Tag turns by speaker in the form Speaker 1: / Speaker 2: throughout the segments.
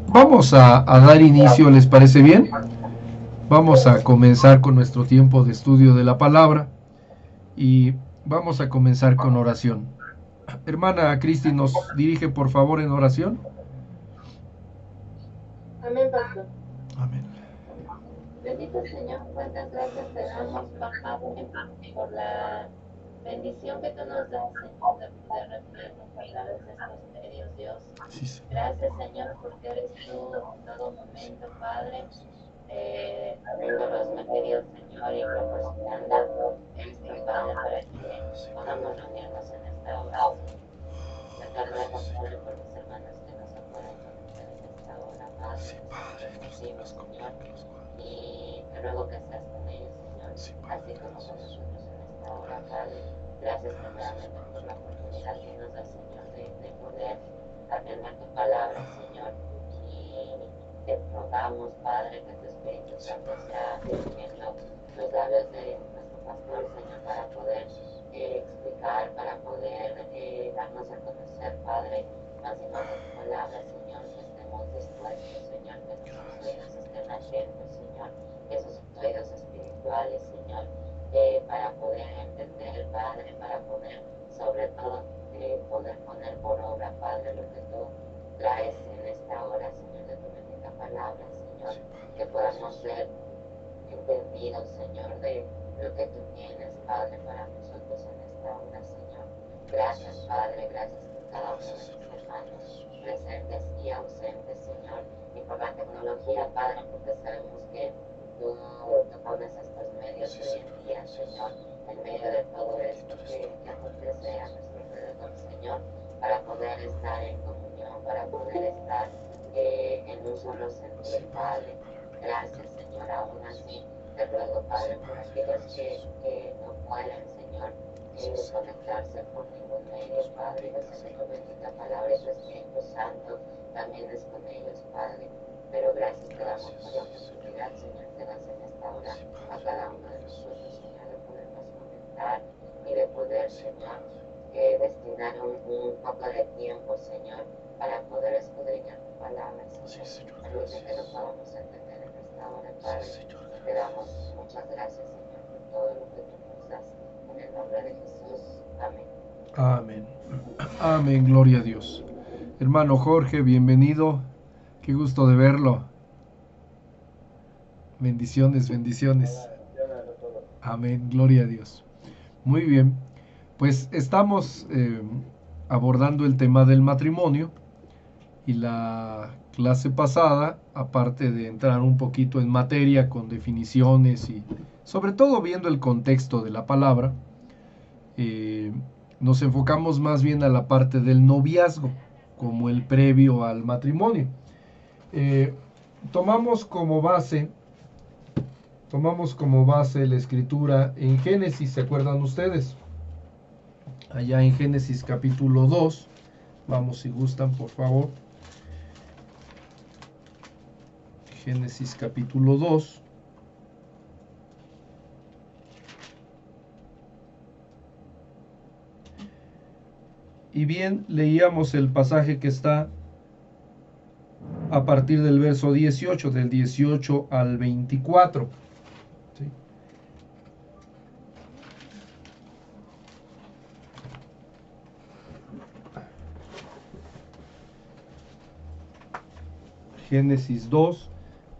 Speaker 1: Vamos a dar inicio, ¿les parece bien? Vamos a comenzar con nuestro tiempo de estudio de la palabra y vamos a comenzar con oración. Hermana Cristi, ¿nos dirige por favor en oración?
Speaker 2: Amén, pastor.
Speaker 1: Amén.
Speaker 2: Bendito Señor, cuántas gracias te damos, Padre, por la bendición que tú nos das, Señor, de poder reunirnos a través de estos medios, Dios.
Speaker 1: Sí, Señor.
Speaker 2: Gracias, Señor, porque eres tú en todo momento, Padre, abriendo los medios, Señor, y proporcionando esto, Padre, para que podamos reunirnos en esta hora, Señor. Te ruego, Padre, por mis hermanos que no se pueden conectar en esta hora, Padre,
Speaker 1: Sí,
Speaker 2: por
Speaker 1: Padre,
Speaker 2: distintos
Speaker 1: que los
Speaker 2: motivos,
Speaker 1: pongas como
Speaker 2: Señor.
Speaker 1: ejemplos.
Speaker 2: Y te ruego que seas con ellos, Señor,
Speaker 1: Sí,
Speaker 2: así
Speaker 1: Padre,
Speaker 2: como con
Speaker 1: Jesús.
Speaker 2: nosotros en esta hora, Padre. Gracias
Speaker 1: Gracias,
Speaker 2: primeramente por
Speaker 1: Padre.
Speaker 2: la oportunidad que nos da, Señor, de poder atender tu palabra, Señor. Y te rogamos, Padre, que tu Espíritu
Speaker 1: Sí,
Speaker 2: Santo
Speaker 1: Padre.
Speaker 2: sea dirigiendo los labios de nuestro pastor, Señor, para poder explicar, para poder darnos a conocer, Padre, más y más de tu palabra, Señor, que estemos dispuestos, Señor, que nuestros
Speaker 1: Gracias.
Speaker 2: oídos estén atentos, Señor, esos oídos espirituales, Señor, para poder entender, Padre, para poder, sobre todo, poder poner por obra, Padre, lo que tú traes en esta hora, Señor, de tu bendita palabra, Señor,
Speaker 1: Sí,
Speaker 2: que
Speaker 1: Padre,
Speaker 2: podamos
Speaker 1: gracias.
Speaker 2: ser entendidos, Señor, de lo que tú tienes, Padre, para nosotros en esta hora, Señor. Gracias,
Speaker 1: Gracias.
Speaker 2: Padre, gracias por cada uno
Speaker 1: Gracias,
Speaker 2: de mis
Speaker 1: Señor.
Speaker 2: hermanos,
Speaker 1: Jesús.
Speaker 2: presentes y ausentes, Señor, y por la tecnología, Padre, porque sabemos que tú pones estos medios
Speaker 1: Sí,
Speaker 2: hoy en
Speaker 1: Señor
Speaker 2: día,
Speaker 1: Jesús.
Speaker 2: Señor, en medio de todo
Speaker 1: Bendito
Speaker 2: esto
Speaker 1: eres tú,
Speaker 2: que
Speaker 1: Padre.
Speaker 2: acontece a nuestro alrededor, Señor, para poder estar en comunión, para poder estar en un solo
Speaker 1: Sí,
Speaker 2: sentir,
Speaker 1: Padre,
Speaker 2: Padre.
Speaker 1: para la gloria y
Speaker 2: Gracias,
Speaker 1: honra
Speaker 2: Señor,
Speaker 1: tuya,
Speaker 2: aún
Speaker 1: Jesús.
Speaker 2: así te ruego,
Speaker 1: Sí,
Speaker 2: Padre, por
Speaker 1: Padre,
Speaker 2: aquellos
Speaker 1: gracias.
Speaker 2: que no pueden, Señor,
Speaker 1: Sí, Señor.
Speaker 2: conectarse por ningún medio,
Speaker 1: Los
Speaker 2: Padre. Yo
Speaker 1: bendiga,
Speaker 2: sé que tu
Speaker 1: Señor, en el
Speaker 2: bendita
Speaker 1: nombre de
Speaker 2: palabra y tu
Speaker 1: Jesús.
Speaker 2: Espíritu Santo también es con ellos, Padre. Pero gracias te damos
Speaker 1: Gracias,
Speaker 2: por la
Speaker 1: sí, Señor.
Speaker 2: oportunidad, Señor, que das en esta hora
Speaker 1: Sí,
Speaker 2: a
Speaker 1: Padre, en el
Speaker 2: cada uno
Speaker 1: nombre
Speaker 2: de
Speaker 1: de
Speaker 2: nosotros,
Speaker 1: Jesús.
Speaker 2: Señor, de podernos conectar y de poder,
Speaker 1: Sí,
Speaker 2: Señor,
Speaker 1: Padre.
Speaker 2: destinar un poco de tiempo, Señor, para poder escudriñar tu palabra,
Speaker 1: Sí,
Speaker 2: Señor.
Speaker 1: Señor,
Speaker 2: Permite que lo
Speaker 1: gracias.
Speaker 2: podamos entender en esta hora,
Speaker 1: Sí,
Speaker 2: Padre.
Speaker 1: Señor,
Speaker 2: Y te damos
Speaker 1: gracias.
Speaker 2: muchas gracias, Señor, por todo lo que tú nos das. En el nombre de Jesús. Amén.
Speaker 1: Amén. Amén, gloria a Dios. Hermano Jorge, bienvenido. Qué gusto de verlo. Bendiciones, bendiciones. Amén, gloria a Dios. Muy bien, pues estamos abordando el tema del matrimonio y la clase pasada, aparte de entrar un poquito en materia con definiciones y sobre todo viendo el contexto de la palabra, eh, nos enfocamos más bien a la parte del noviazgo como el previo al matrimonio. Eh, tomamos como base la escritura en Génesis, ¿se acuerdan ustedes? Allá en Génesis capítulo 2, vamos si gustan por favor. Génesis capítulo 2. Y bien, leíamos el pasaje que está a partir del verso 18, del 18 al 24. ¿Sí? Génesis 2,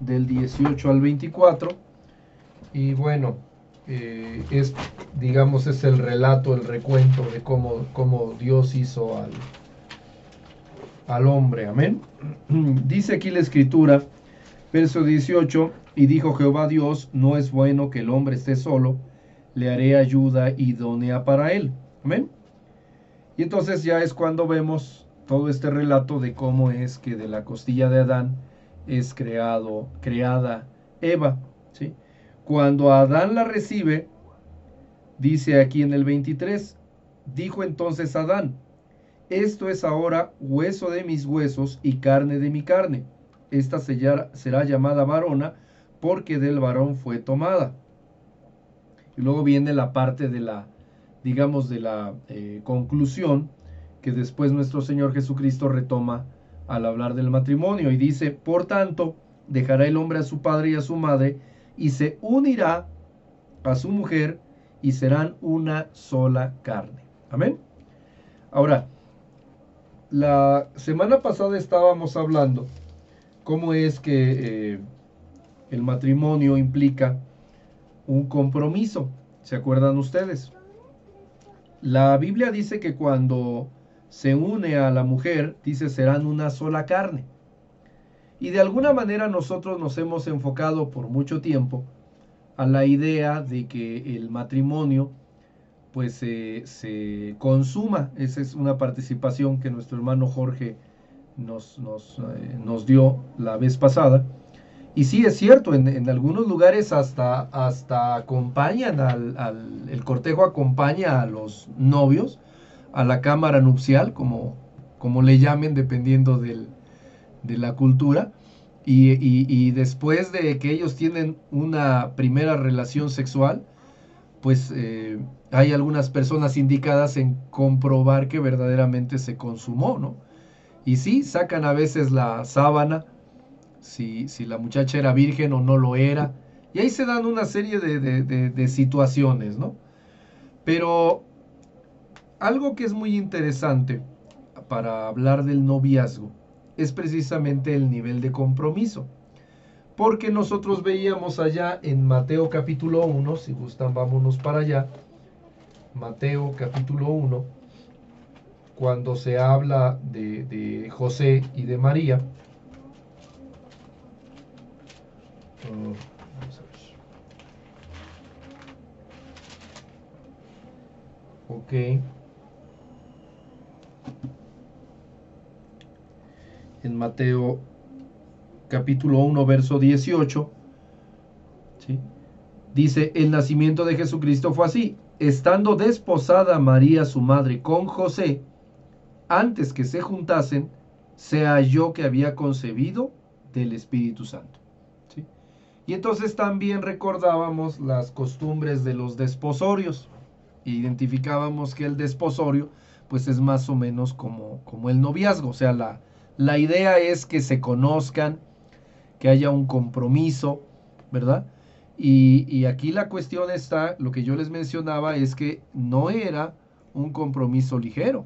Speaker 1: del 18 al 24. Y bueno, digamos, es el relato, el recuento de cómo Dios hizo al hombre. Amén. Dice aquí la escritura, verso 18, y dijo Jehová Dios, no es bueno que el hombre esté solo, le haré ayuda idónea para él. Amén. Y entonces ya es cuando vemos todo este relato de cómo es que de la costilla de Adán es creada Eva. ¿Sí? Cuando Adán la recibe, dice aquí en el 23, dijo entonces Adán, esto es ahora hueso de mis huesos y carne de mi carne. Esta será llamada varona porque del varón fue tomada. Y luego viene la parte de la, digamos, de la conclusión que después nuestro Señor Jesucristo retoma al hablar del matrimonio. Y dice, por tanto, dejará el hombre a su padre y a su madre, y se unirá a su mujer, y serán una sola carne. Amén. Ahora, la semana pasada estábamos hablando cómo es que el matrimonio implica un compromiso. ¿Se acuerdan ustedes? La Biblia dice que cuando se une a la mujer, dice, serán una sola carne. Y de alguna manera nosotros nos hemos enfocado por mucho tiempo a la idea de que el matrimonio pues se consuma. Esa es una participación que nuestro hermano Jorge nos dio la vez pasada. Y sí, es cierto, en algunos lugares hasta acompañan el cortejo acompaña a los novios a la cámara nupcial, como le llamen, dependiendo de la cultura. Y después de que ellos tienen una primera relación sexual, pues hay algunas personas indicadas en comprobar que verdaderamente se consumó, ¿no? Y sí, sacan a veces la sábana, si la muchacha era virgen o no lo era. Y ahí se dan una serie de situaciones, ¿no? Pero algo que es muy interesante para hablar del noviazgo es precisamente el nivel de compromiso. Porque nosotros veíamos allá en Mateo capítulo 1, si gustan vámonos para allá, Mateo capítulo 1, cuando se habla de José y de María. Vamos a ver. Ok. En Mateo capítulo 1, verso 18, ¿sí? Dice, el nacimiento de Jesucristo fue así. Estando desposada María, su madre, con José, antes que se juntasen, se halló que había concebido del Espíritu Santo. ¿Sí? Y entonces también recordábamos las costumbres de los desposorios. Identificábamos que el desposorio, pues es más o menos como el noviazgo. O sea, la idea es que se conozcan, que haya un compromiso, ¿verdad? Y aquí la cuestión está, lo que yo les mencionaba es que no era un compromiso ligero,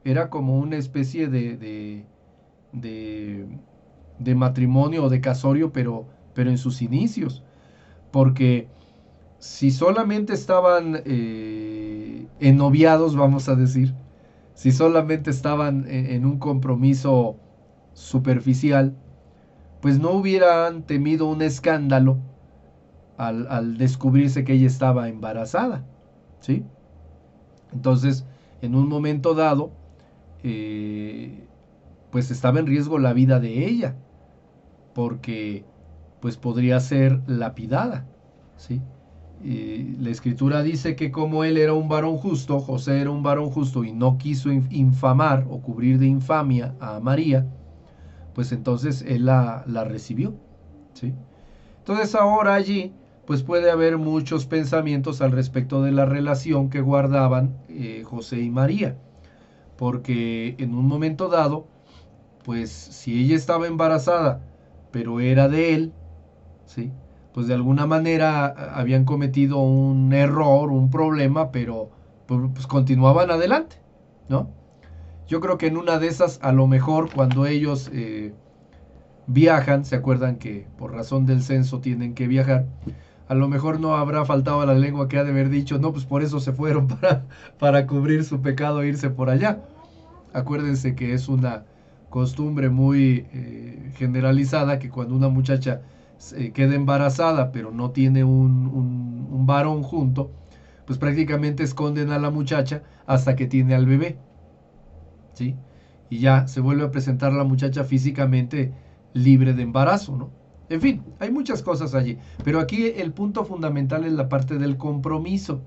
Speaker 1: era como una especie de matrimonio o de casorio, pero en sus inicios, porque si solamente estaban ennoviados, vamos a decir, si solamente estaban en un compromiso superficial, pues no hubieran temido un escándalo al descubrirse que ella estaba embarazada, ¿sí? Entonces, en un momento dado, pues estaba en riesgo la vida de ella, porque pues podría ser lapidada, ¿sí? La escritura dice que como él era un varón justo, José era un varón justo y no quiso infamar o cubrir de infamia a María, pues entonces él la recibió, ¿sí? Entonces ahora allí pues puede haber muchos pensamientos al respecto de la relación que guardaban José y María, porque en un momento dado, pues si ella estaba embarazada, pero era de él, ¿sí? Pues de alguna manera habían cometido un error, un problema, pero pues continuaban adelante, ¿no? Yo creo que en una de esas, a lo mejor cuando ellos viajan, se acuerdan que por razón del censo tienen que viajar, a lo mejor no habrá faltado a la lengua que ha de haber dicho, no, pues por eso se fueron para cubrir su pecado e irse por allá. Acuérdense que es una costumbre muy generalizada que cuando una muchacha queda embarazada pero no tiene un varón junto, pues prácticamente esconden a la muchacha hasta que tiene al bebé, ¿sí? Y ya se vuelve a presentar la muchacha físicamente libre de embarazo, ¿no? En fin, hay muchas cosas allí, pero aquí el punto fundamental es la parte del compromiso.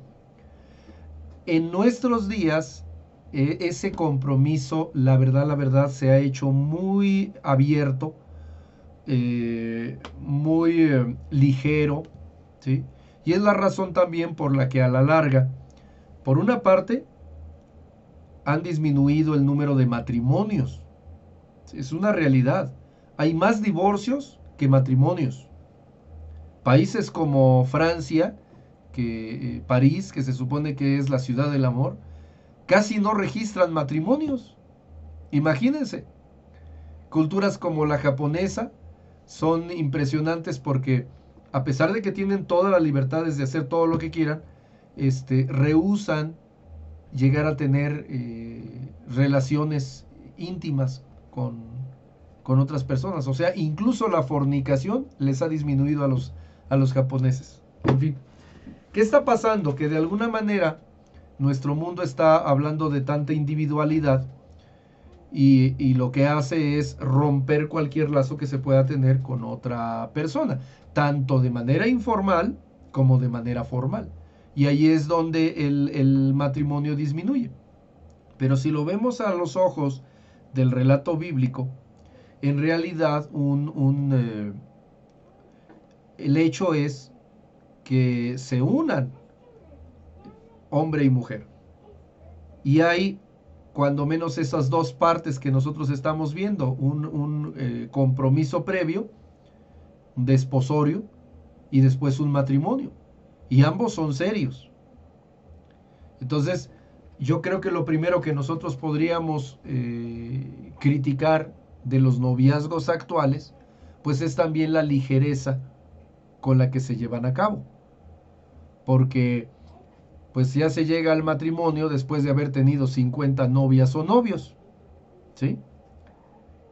Speaker 1: En nuestros días, ese compromiso, la verdad, se ha hecho muy abierto, muy ligero, ¿sí? Y es la razón también por la que a la larga, por una parte, han disminuido el número de matrimonios, Es una realidad. Hay más divorcios que matrimonios. Países como Francia, París, que se supone que es la ciudad del amor, casi no registran matrimonios. Imagínense. Culturas como la japonesa son impresionantes porque a pesar de que tienen todas las libertades de hacer todo lo que quieran, rehúsan llegar a tener relaciones íntimas con otras personas. O sea, incluso la fornicación les ha disminuido a los japoneses. En fin, ¿qué está pasando? Que de alguna manera nuestro mundo está hablando de tanta individualidad y lo que hace es romper cualquier lazo que se pueda tener con otra persona, tanto de manera informal como de manera formal. Y ahí es donde el matrimonio disminuye. Pero si lo vemos a los ojos del relato bíblico, en realidad el hecho es que se unan hombre y mujer. Y hay, cuando menos esas dos partes que nosotros estamos viendo, un compromiso previo, un desposorio y después un matrimonio. Y ambos son serios. Entonces, yo creo que lo primero que nosotros podríamos criticar de los noviazgos actuales, pues es también la ligereza con la que se llevan a cabo. Porque pues ya se llega al matrimonio después de haber tenido 50 novias o novios, ¿sí?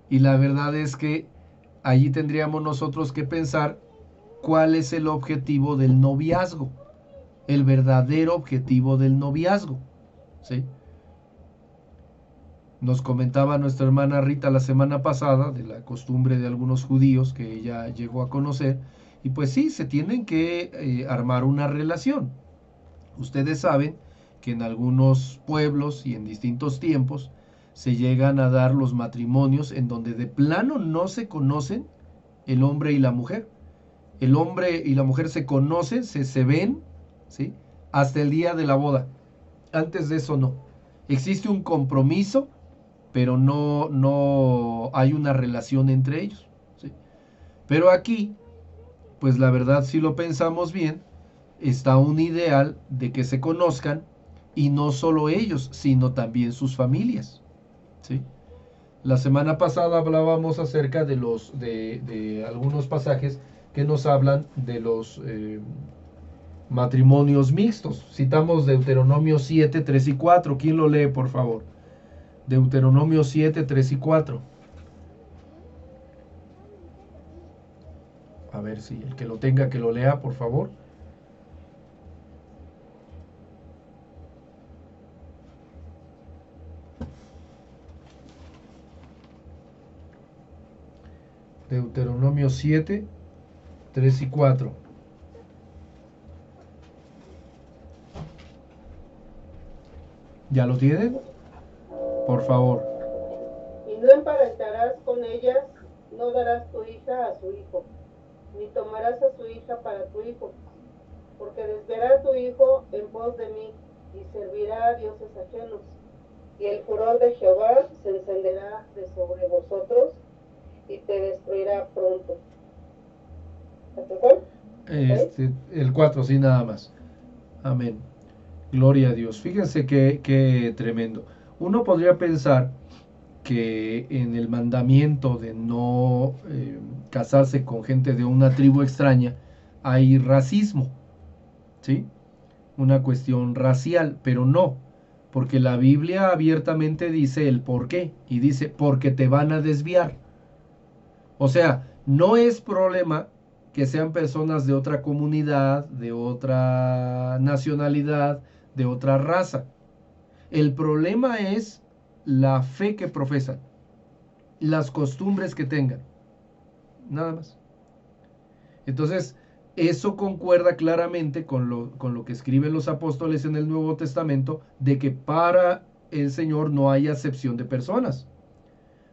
Speaker 1: Y la verdad es que allí tendríamos nosotros que pensar cuál es el objetivo del noviazgo, el verdadero objetivo del noviazgo, ¿sí? Nos comentaba nuestra hermana Rita la semana pasada de la costumbre de algunos judíos que ella llegó a conocer, y pues sí, se tienen que armar una relación. Ustedes saben que en algunos pueblos y en distintos tiempos se llegan a dar los matrimonios en donde de plano no se conocen el hombre y la mujer. El hombre y la mujer se conocen, se ven, ¿sí? Hasta el día de la boda. Antes de eso no. Existe un compromiso, pero no hay una relación entre ellos, ¿sí? Pero aquí, pues la verdad, si lo pensamos bien, está un ideal de que se conozcan y no solo ellos, sino también sus familias, ¿sí? La semana pasada hablábamos acerca de algunos pasajes que nos hablan de los matrimonios mixtos. Citamos Deuteronomio 7, 3 y 4. ¿Quién lo lee, por favor? Deuteronomio 7, 3 y 4. A ver si el que lo tenga, que lo lea, por favor. Deuteronomio 7, 3 y 4. ¿Ya lo tienen? Por favor.
Speaker 3: Y no emparentarás con ellas, no darás tu hija a su hijo, ni tomarás a su hija para tu hijo, porque desviará tu hijo en pos de mí, y servirá a dioses ajenos. Y el furor de Jehová se encenderá de sobre vosotros, y te destruirá pronto. ¿Hasta cuál?
Speaker 1: El 4, sí, nada más. Amén. Gloria a Dios. Fíjense qué tremendo. Uno podría pensar que en el mandamiento de no casarse con gente de una tribu extraña hay racismo, ¿sí? Una cuestión racial, pero no, porque la Biblia abiertamente dice el por qué, y dice porque te van a desviar. O sea, no es problema que sean personas de otra comunidad, de otra nacionalidad, de otra raza. El problema es la fe que profesan, las costumbres que tengan, nada más. Entonces, eso concuerda claramente con lo que escriben los apóstoles en el Nuevo Testamento, de que para el Señor no hay acepción de personas.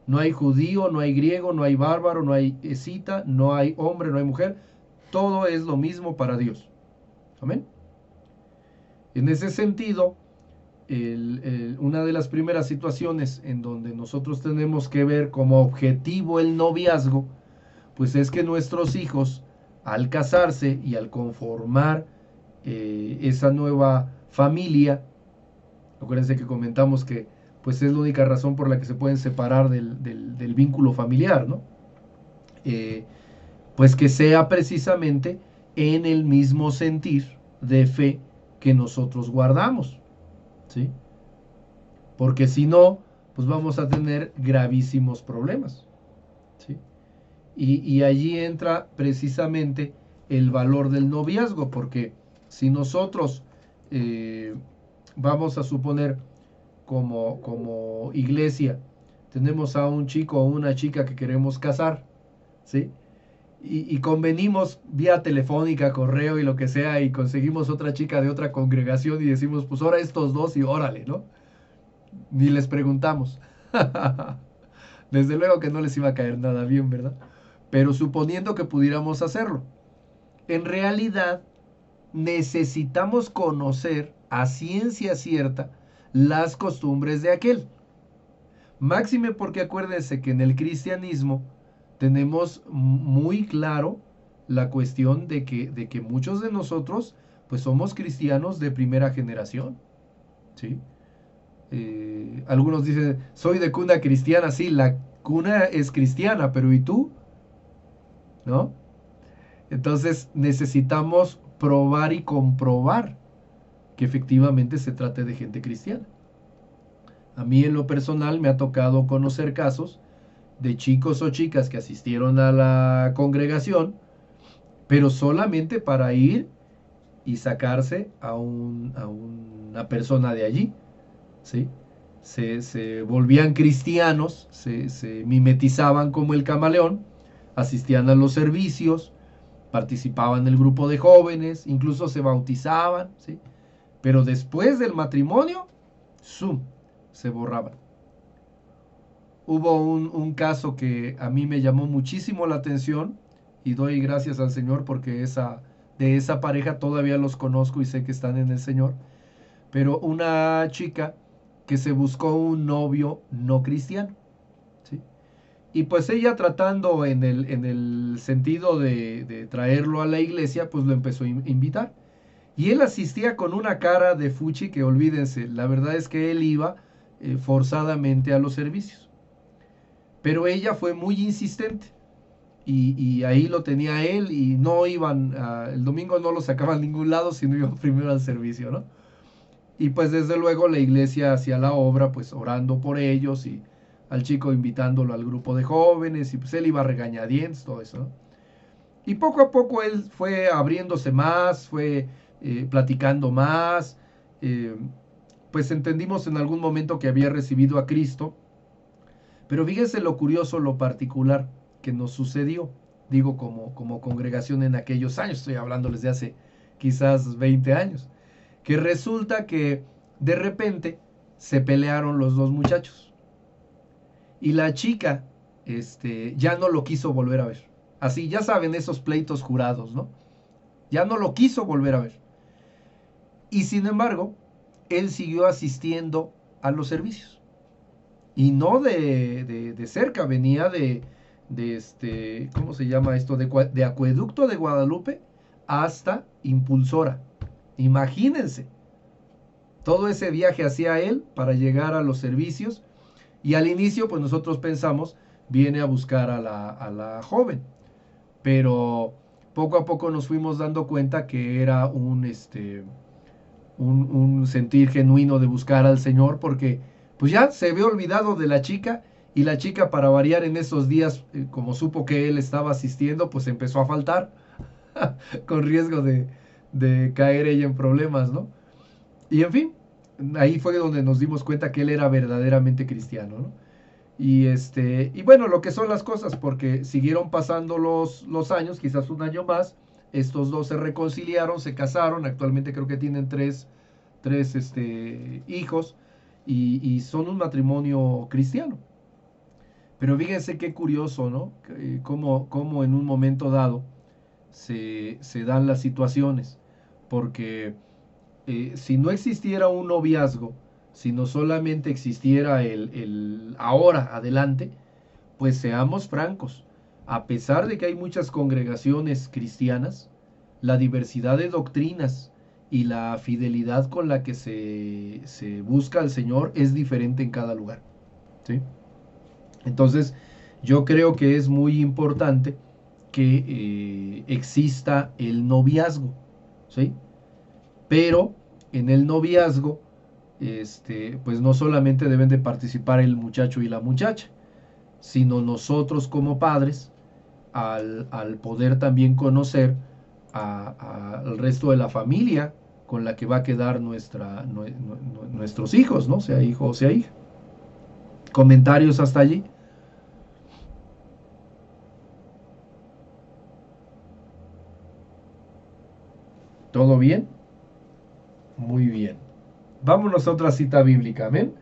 Speaker 1: No hay judío, no hay griego, no hay bárbaro, no hay escita, no hay hombre, no hay mujer. Todo es lo mismo para Dios. Amén. En ese sentido, una de las primeras situaciones en donde nosotros tenemos que ver como objetivo el noviazgo, pues es que nuestros hijos, al casarse y al conformar esa nueva familia, acuérdense que comentamos que pues es la única razón por la que se pueden separar del vínculo familiar, ¿no? Pues que sea precisamente en el mismo sentir de fe que nosotros guardamos, ¿sí? Porque si no, pues vamos a tener gravísimos problemas, ¿sí? Y allí entra precisamente el valor del noviazgo, porque si nosotros vamos a suponer como iglesia, tenemos a un chico o una chica que queremos casar, ¿sí? Y convenimos vía telefónica, correo y lo que sea, y conseguimos otra chica de otra congregación y decimos, pues ahora estos dos y órale, ¿no? Ni les preguntamos. Desde luego que no les iba a caer nada bien, ¿verdad? Pero suponiendo que pudiéramos hacerlo, en realidad necesitamos conocer a ciencia cierta las costumbres de aquel. Máxime porque acuérdense que en el cristianismo tenemos muy claro la cuestión de que muchos de nosotros pues somos cristianos de primera generación, ¿sí? Algunos dicen, soy de cuna cristiana, sí, la cuna es cristiana, pero ¿y tú? ¿No? Entonces necesitamos probar y comprobar que efectivamente se trate de gente cristiana. A mí en lo personal me ha tocado conocer casos de chicos o chicas que asistieron a la congregación, pero solamente para ir y sacarse a una persona de allí, ¿sí? Se volvían cristianos, se mimetizaban como el camaleón, asistían a los servicios, participaban en el grupo de jóvenes, incluso se bautizaban, ¿sí? Pero después del matrimonio, ¡zum!, se borraban. Hubo un caso que a mí me llamó muchísimo la atención y doy gracias al Señor porque de esa pareja todavía los conozco y sé que están en el Señor. Pero una chica que se buscó un novio no cristiano, ¿sí? Y pues ella tratando en el sentido de traerlo a la iglesia, pues lo empezó a invitar. Y él asistía con una cara de fuchi que olvídense, la verdad es que él iba forzadamente a los servicios. Pero ella fue muy insistente y ahí lo tenía él y no iban, el domingo no lo sacaban a ningún lado, sino iban primero al servicio, ¿no? Y pues desde luego la iglesia hacía la obra, pues orando por ellos y al chico invitándolo al grupo de jóvenes y pues él iba a regañadientes, todo eso, ¿no? Y poco a poco él fue abriéndose más, fue platicando más, pues entendimos en algún momento que había recibido a Cristo. Pero fíjense lo curioso, lo particular que nos sucedió, digo como congregación en aquellos años, estoy hablándoles de hace quizás 20 años, que resulta que de repente se pelearon los dos muchachos y la chica ya no lo quiso volver a ver. Así, ya saben, esos pleitos jurados, ¿no? Ya no lo quiso volver a ver. Y sin embargo, él siguió asistiendo a los servicios. Y no de cerca, venía ¿cómo se llama esto? De Acueducto de Guadalupe hasta Impulsora. Imagínense, todo ese viaje hacia él para llegar a los servicios. Y al inicio, pues nosotros pensamos, viene a buscar a la joven. Pero poco a poco nos fuimos dando cuenta que era un sentir genuino de buscar al Señor, porque pues ya se había olvidado de la chica y la chica, para variar en esos días, como supo que él estaba asistiendo, pues empezó a faltar con riesgo de caer ella en problemas, ¿no? Y en fin, ahí fue donde nos dimos cuenta que él era verdaderamente cristiano, ¿no? Y bueno, lo que son las cosas, porque siguieron pasando los años, quizás un año más, estos dos se reconciliaron, se casaron, actualmente creo que tienen tres hijos, y son un matrimonio cristiano. Pero fíjense qué curioso, ¿no? Cómo en un momento dado se dan las situaciones, porque si no existiera un noviazgo, sino solamente existiera el ahora, adelante, pues seamos francos. A pesar de que hay muchas congregaciones cristianas, la diversidad de doctrinas y la fidelidad con la que se busca al Señor es diferente en cada lugar. ¿Sí? Entonces, yo creo que es muy importante que exista el noviazgo, ¿sí? Pero en el noviazgo, pues no solamente deben de participar el muchacho y la muchacha, sino nosotros como padres, al poder también conocer al resto de la familia con la que va a quedar nuestros hijos, ¿no? Sea hijo o sea hija. ¿Comentarios hasta allí? ¿Todo bien? Muy bien. Vámonos a otra cita bíblica, amén.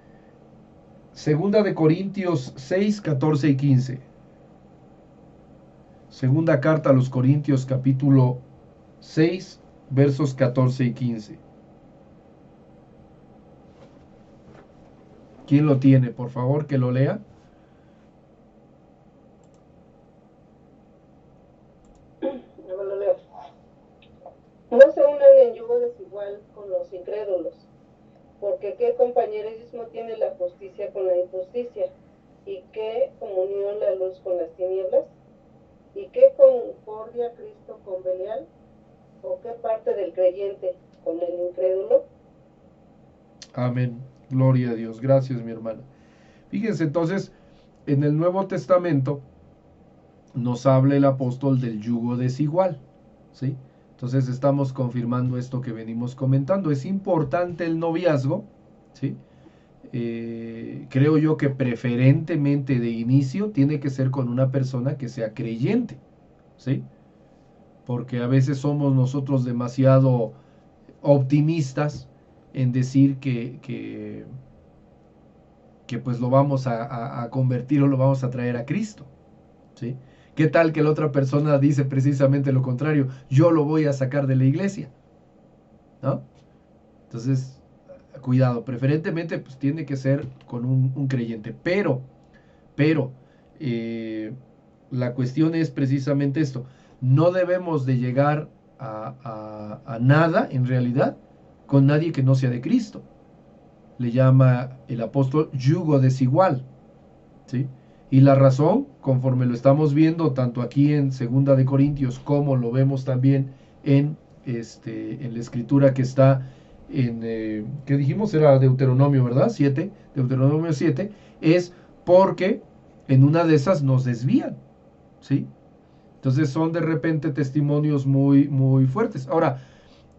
Speaker 1: Segunda de Corintios 6, 14 y 15. Segunda carta a los Corintios, capítulo 6, versos 14 y 15. ¿Quién lo tiene? Por favor, que lo lea.
Speaker 3: Lo leo. No se unan en yugo desigual con los incrédulos, porque qué compañerismo tiene la justicia con la injusticia, y qué comunión la luz con las tinieblas, y qué concordia Cristo con Belial, o qué parte del creyente con el incrédulo.
Speaker 1: Amén. Gloria a Dios. Gracias, mi hermana. Fíjense entonces, en el Nuevo Testamento nos habla el apóstol del yugo desigual, ¿sí? Entonces estamos confirmando esto que venimos comentando. Es importante el noviazgo, ¿sí? Creo yo que preferentemente de inicio tiene que ser con una persona que sea creyente, ¿sí? Porque a veces somos nosotros demasiado optimistas en decir que pues lo vamos a convertir o lo vamos a traer a Cristo, ¿sí? ¿Qué tal que la otra persona dice precisamente lo contrario? Yo lo voy a sacar de la iglesia, ¿no? Entonces, cuidado, preferentemente pues tiene que ser con un creyente, pero la cuestión es precisamente esto, no debemos de llegar a nada en realidad con nadie que no sea de Cristo. Le llama el apóstol yugo desigual, ¿sí? Y la razón, conforme lo estamos viendo tanto aquí en Segunda de Corintios como lo vemos también en la escritura que está en, ¿qué dijimos? Era Deuteronomio, ¿verdad? 7, Deuteronomio 7, es porque en una de esas nos desvían, ¿sí? Entonces son de repente testimonios muy, muy fuertes. Ahora,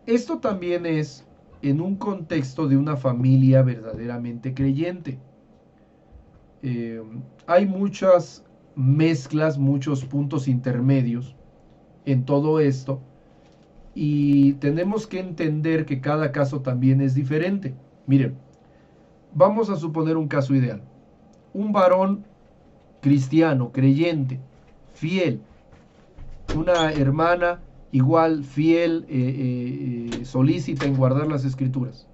Speaker 1: esto también es en un contexto de una familia verdaderamente creyente. Hay muchas mezclas, muchos puntos intermedios en todo esto y tenemos que entender que cada caso también es diferente. Miren, vamos a suponer un caso ideal. Un varón cristiano, creyente, fiel, una hermana igual fiel, solícita en guardar las escrituras.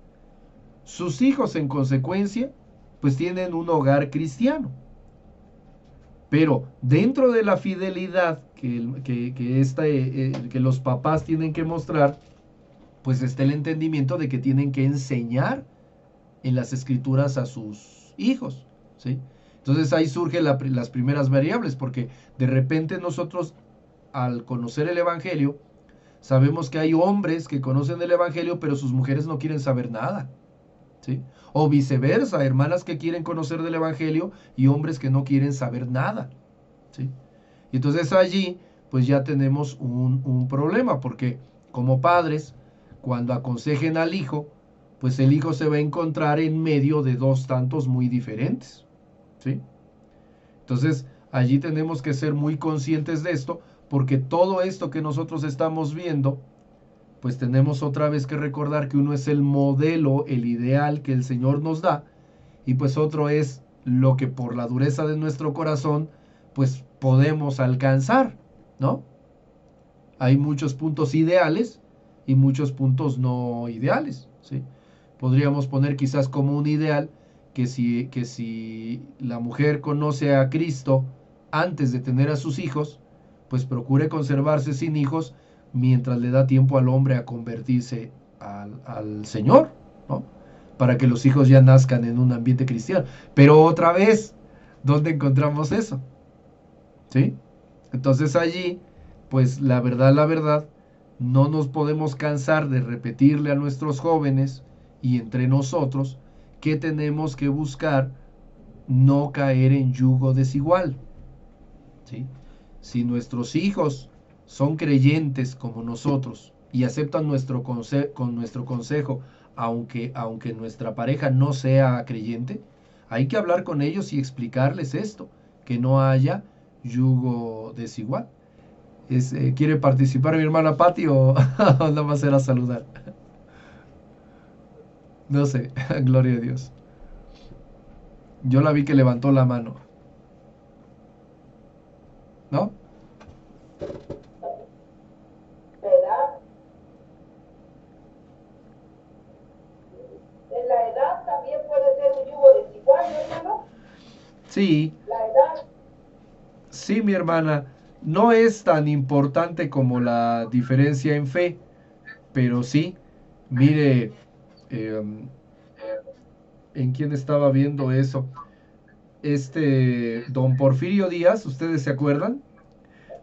Speaker 1: Sus hijos en consecuencia pues tienen un hogar cristiano. Pero dentro de la fidelidad que los papás tienen que mostrar, pues está el entendimiento de que tienen que enseñar en las escrituras a sus hijos, ¿sí? Entonces ahí surgen las primeras variables, porque de repente nosotros al conocer el Evangelio, sabemos que hay hombres que conocen el Evangelio, pero sus mujeres no quieren saber nada, ¿sí? O viceversa, hermanas que quieren conocer del Evangelio y hombres que no quieren saber nada, ¿sí? Y entonces allí pues ya tenemos un problema, porque como padres, cuando aconsejen al hijo, pues el hijo se va a encontrar en medio de dos tantos muy diferentes, ¿sí? Entonces allí tenemos que ser muy conscientes de esto, porque todo esto que nosotros estamos viendo, pues tenemos otra vez que recordar que uno es el modelo, el ideal que el Señor nos da, y pues otro es lo que por la dureza de nuestro corazón, pues podemos alcanzar, ¿no? Hay muchos puntos ideales y muchos puntos no ideales, ¿sí? podríamos poner quizás como un ideal que si la mujer conoce a Cristo antes de tener a sus hijos, pues procure conservarse sin hijos mientras le da tiempo al hombre a convertirse al Señor, ¿no? Para que los hijos ya nazcan en un ambiente cristiano. Pero otra vez, ¿dónde encontramos eso? ¿Sí? Entonces allí, pues la verdad, no nos podemos cansar de repetirle a nuestros jóvenes y entre nosotros que tenemos que buscar no caer en yugo desigual. ¿Sí? Si nuestros hijos son creyentes como nosotros y aceptan nuestro consejo, aunque nuestra pareja no sea creyente, hay que hablar con ellos y explicarles esto, que no haya yugo desigual. ¿Quiere participar mi hermana Patti o nada más era saludar? No sé, gloria a Dios. Yo la vi que levantó la mano. ¿No?
Speaker 3: La edad. En la edad también puede ser un yugo desigual, ¿no, hermano?
Speaker 1: Sí.
Speaker 3: La edad.
Speaker 1: Sí, mi hermana. No es tan importante como la diferencia en fe, pero sí, mire, eh, ¿en quién estaba viendo eso? Don Porfirio Díaz, ¿ustedes se acuerdan?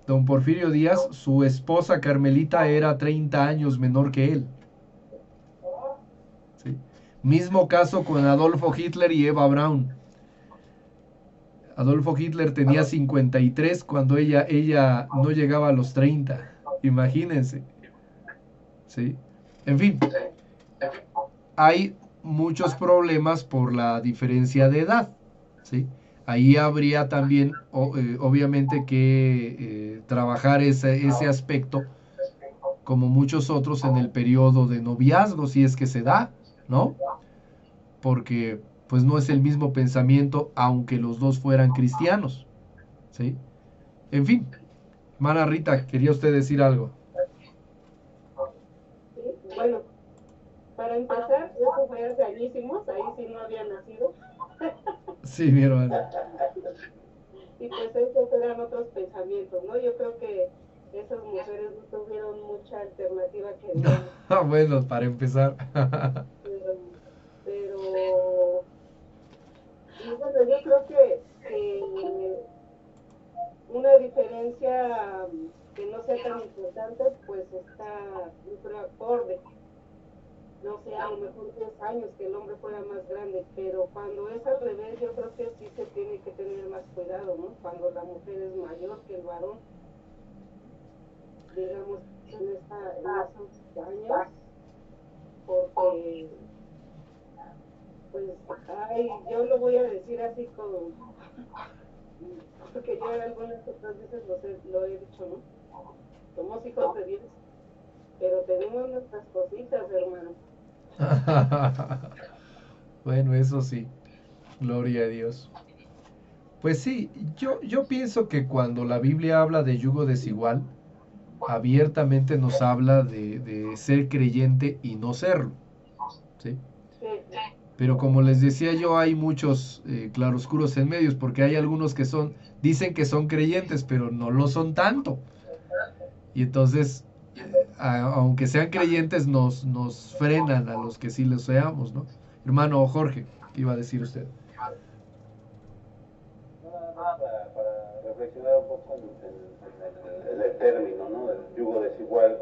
Speaker 1: Don Porfirio Díaz, su esposa Carmelita era 30 años menor que él. ¿Sí? Mismo caso con Adolfo Hitler y Eva Braun. Adolfo Hitler tenía 53 cuando ella no llegaba a los 30. Imagínense. ¿Sí? En fin, hay muchos problemas por la diferencia de edad. ¿Sí? Ahí habría también, obviamente, que trabajar ese aspecto, como muchos otros, en el periodo de noviazgo, si es que se da, ¿no? Porque pues no es el mismo pensamiento, aunque los dos fueran cristianos, ¿sí? En fin, hermana Rita, ¿quería usted decir algo?
Speaker 3: Sí, bueno, para empezar, eso fue hace añísimos, ahí sí no había nacido.
Speaker 1: Sí, mi hermana.
Speaker 3: Y pues esos eran otros pensamientos, ¿no? Yo creo que esas mujeres no tuvieron mucha alternativa que digamos.
Speaker 1: Bueno, para empezar.
Speaker 3: Pero y bueno, yo creo que una diferencia que no sea tan importante, pues está, yo creo, acorde. No sé, a lo mejor 10 años que el hombre fuera más grande, pero cuando es al revés, yo creo que sí se tiene que tener más cuidado, ¿no? Cuando la mujer es mayor que el varón, digamos, en esos años, porque, pues, ay, yo lo voy a decir así con, porque yo algunas otras veces lo he dicho, ¿no? Somos hijos de Dios, pero tenemos nuestras cositas, hermano.
Speaker 1: Bueno, eso sí, gloria a Dios. Pues sí, yo pienso que cuando la Biblia habla de yugo desigual, abiertamente nos habla de ser creyente y no serlo, ¿sí?
Speaker 3: Sí,
Speaker 1: Pero como les decía yo, hay muchos claroscuros en medios, porque hay algunos que dicen que son creyentes, pero no lo son tanto. Y entonces, aunque sean creyentes, nos frenan a los que sí lo seamos, ¿no? Hermano Jorge, ¿qué iba a decir usted?
Speaker 4: Nada más para reflexionar un poco en el término, ¿no? El yugo desigual.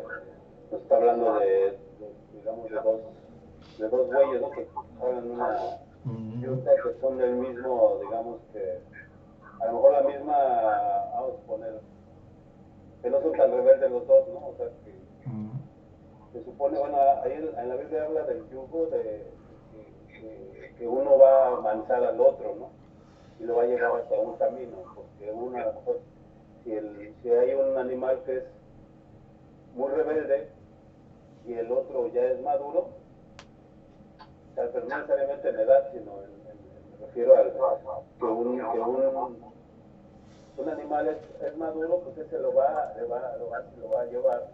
Speaker 4: Nos está hablando digamos, de dos bueyes, ¿no? Que hablan una yuta, que son del mismo, digamos que, a lo mejor la misma, vamos a poner, que no son tan rebeldes los dos, ¿no? O sea, que se supone, bueno, ahí en la Biblia habla del yugo que uno va a avanzar al otro, ¿no? Y lo va a llevar hacia un camino, porque uno a lo mejor, si hay un animal que es muy rebelde y el otro ya es maduro, o sea, pero no necesariamente en edad, sino me refiero al que un animal es maduro, pues ese lo va a llevar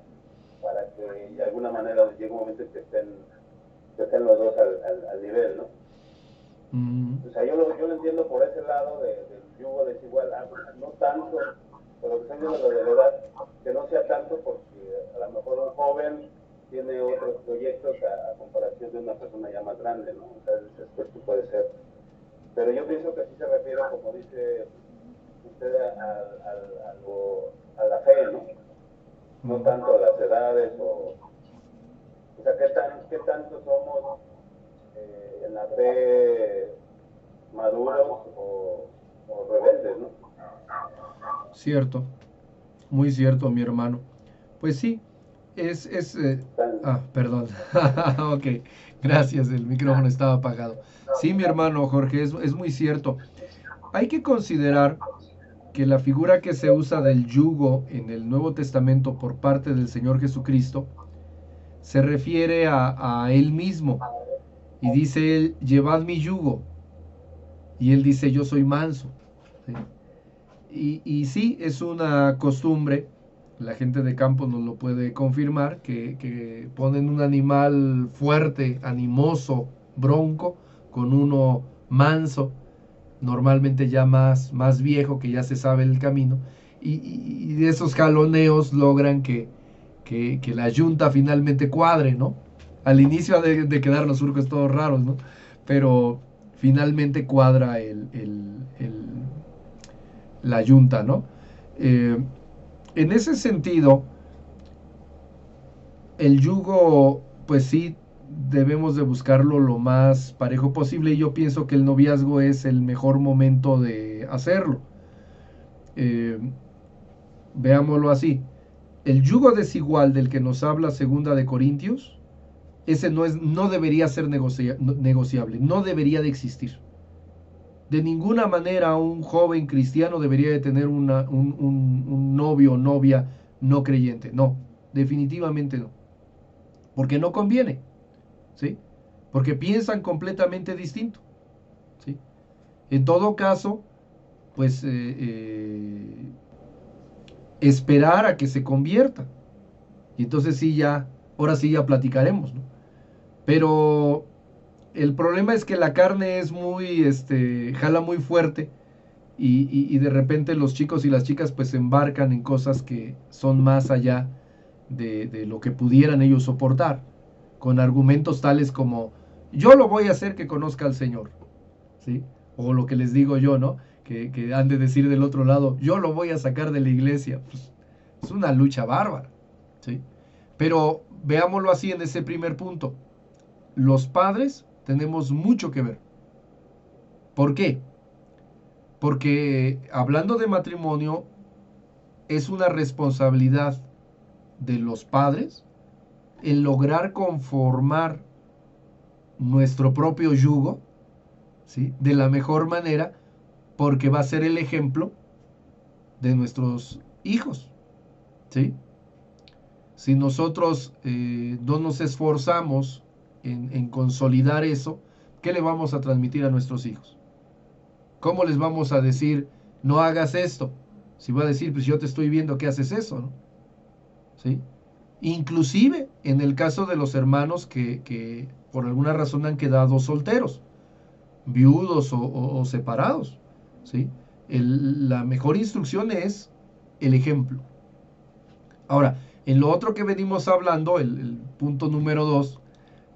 Speaker 4: para que de alguna manera llegue un momento en que estén que estén los dos al nivel, ¿no? O sea, yo lo entiendo por ese lado del yugo desigual, no tanto, por lo que están viendo de la edad, que no sea tanto porque a lo mejor un joven tiene otros proyectos a comparación de una persona ya más grande, ¿no? O sea, ese aspecto puede ser. Pero yo pienso que sí se refiere, como dice usted, a la fe, ¿no? No tanto a las edades o sea, ¿qué tanto somos en la fe maduros o rebeldes, ¿no?
Speaker 1: Cierto, muy cierto, mi hermano. Pues sí, perdón. Ok, gracias, el micrófono estaba apagado. Sí, mi hermano Jorge, es muy cierto. Hay que considerar que la figura que se usa del yugo en el Nuevo Testamento por parte del Señor Jesucristo se refiere a Él mismo. Y dice Él, llevad mi yugo. Y Él dice, yo soy manso. ¿Sí? Y sí, es una costumbre, la gente de campo nos lo puede confirmar, que ponen un animal fuerte, animoso, bronco, con uno manso, normalmente ya más viejo, que ya se sabe el camino, y de esos jaloneos logran que la yunta finalmente cuadre, ¿no? Al inicio de quedar los surcos todos raros, ¿no? Pero finalmente cuadra la yunta, ¿no? En ese sentido, el yugo, pues sí, debemos de buscarlo lo más parejo posible y yo pienso que el noviazgo es el mejor momento de hacerlo. Veámoslo así. El yugo desigual del que nos habla Segunda de Corintios, ese no debería ser negociable, no debería de existir. De ninguna manera un joven cristiano debería de tener un novio o novia no creyente. No, definitivamente no. Porque no conviene, ¿sí? Porque piensan completamente distinto, ¿sí? En todo caso, pues esperar a que se convierta. Y entonces sí ya, ahora sí ya platicaremos, ¿no? Pero el problema es que la carne es muy, jala muy fuerte y de repente los chicos y las chicas pues se embarcan en cosas que son más allá de lo que pudieran ellos soportar, con argumentos tales como, yo lo voy a hacer que conozca al Señor, ¿sí? O lo que les digo yo, ¿no? Que han de decir del otro lado, yo lo voy a sacar de la iglesia. Pues, es una lucha bárbara, ¿sí? Pero veámoslo así en ese primer punto. Los padres tenemos mucho que ver. ¿Por qué? Porque hablando de matrimonio, es una responsabilidad de los padres el lograr conformar nuestro propio yugo, ¿sí? De la mejor manera, porque va a ser el ejemplo de nuestros hijos, ¿sí? Si nosotros no nos esforzamos en consolidar eso, ¿qué le vamos a transmitir a nuestros hijos? ¿Cómo les vamos a decir, no hagas esto? Si va a decir, pues yo te estoy viendo que haces eso, ¿no? ¿Sí? Inclusive en el caso de los hermanos que por alguna razón han quedado solteros, viudos o separados, ¿sí? La mejor instrucción es el ejemplo. Ahora, en lo otro que venimos hablando, el punto número 2,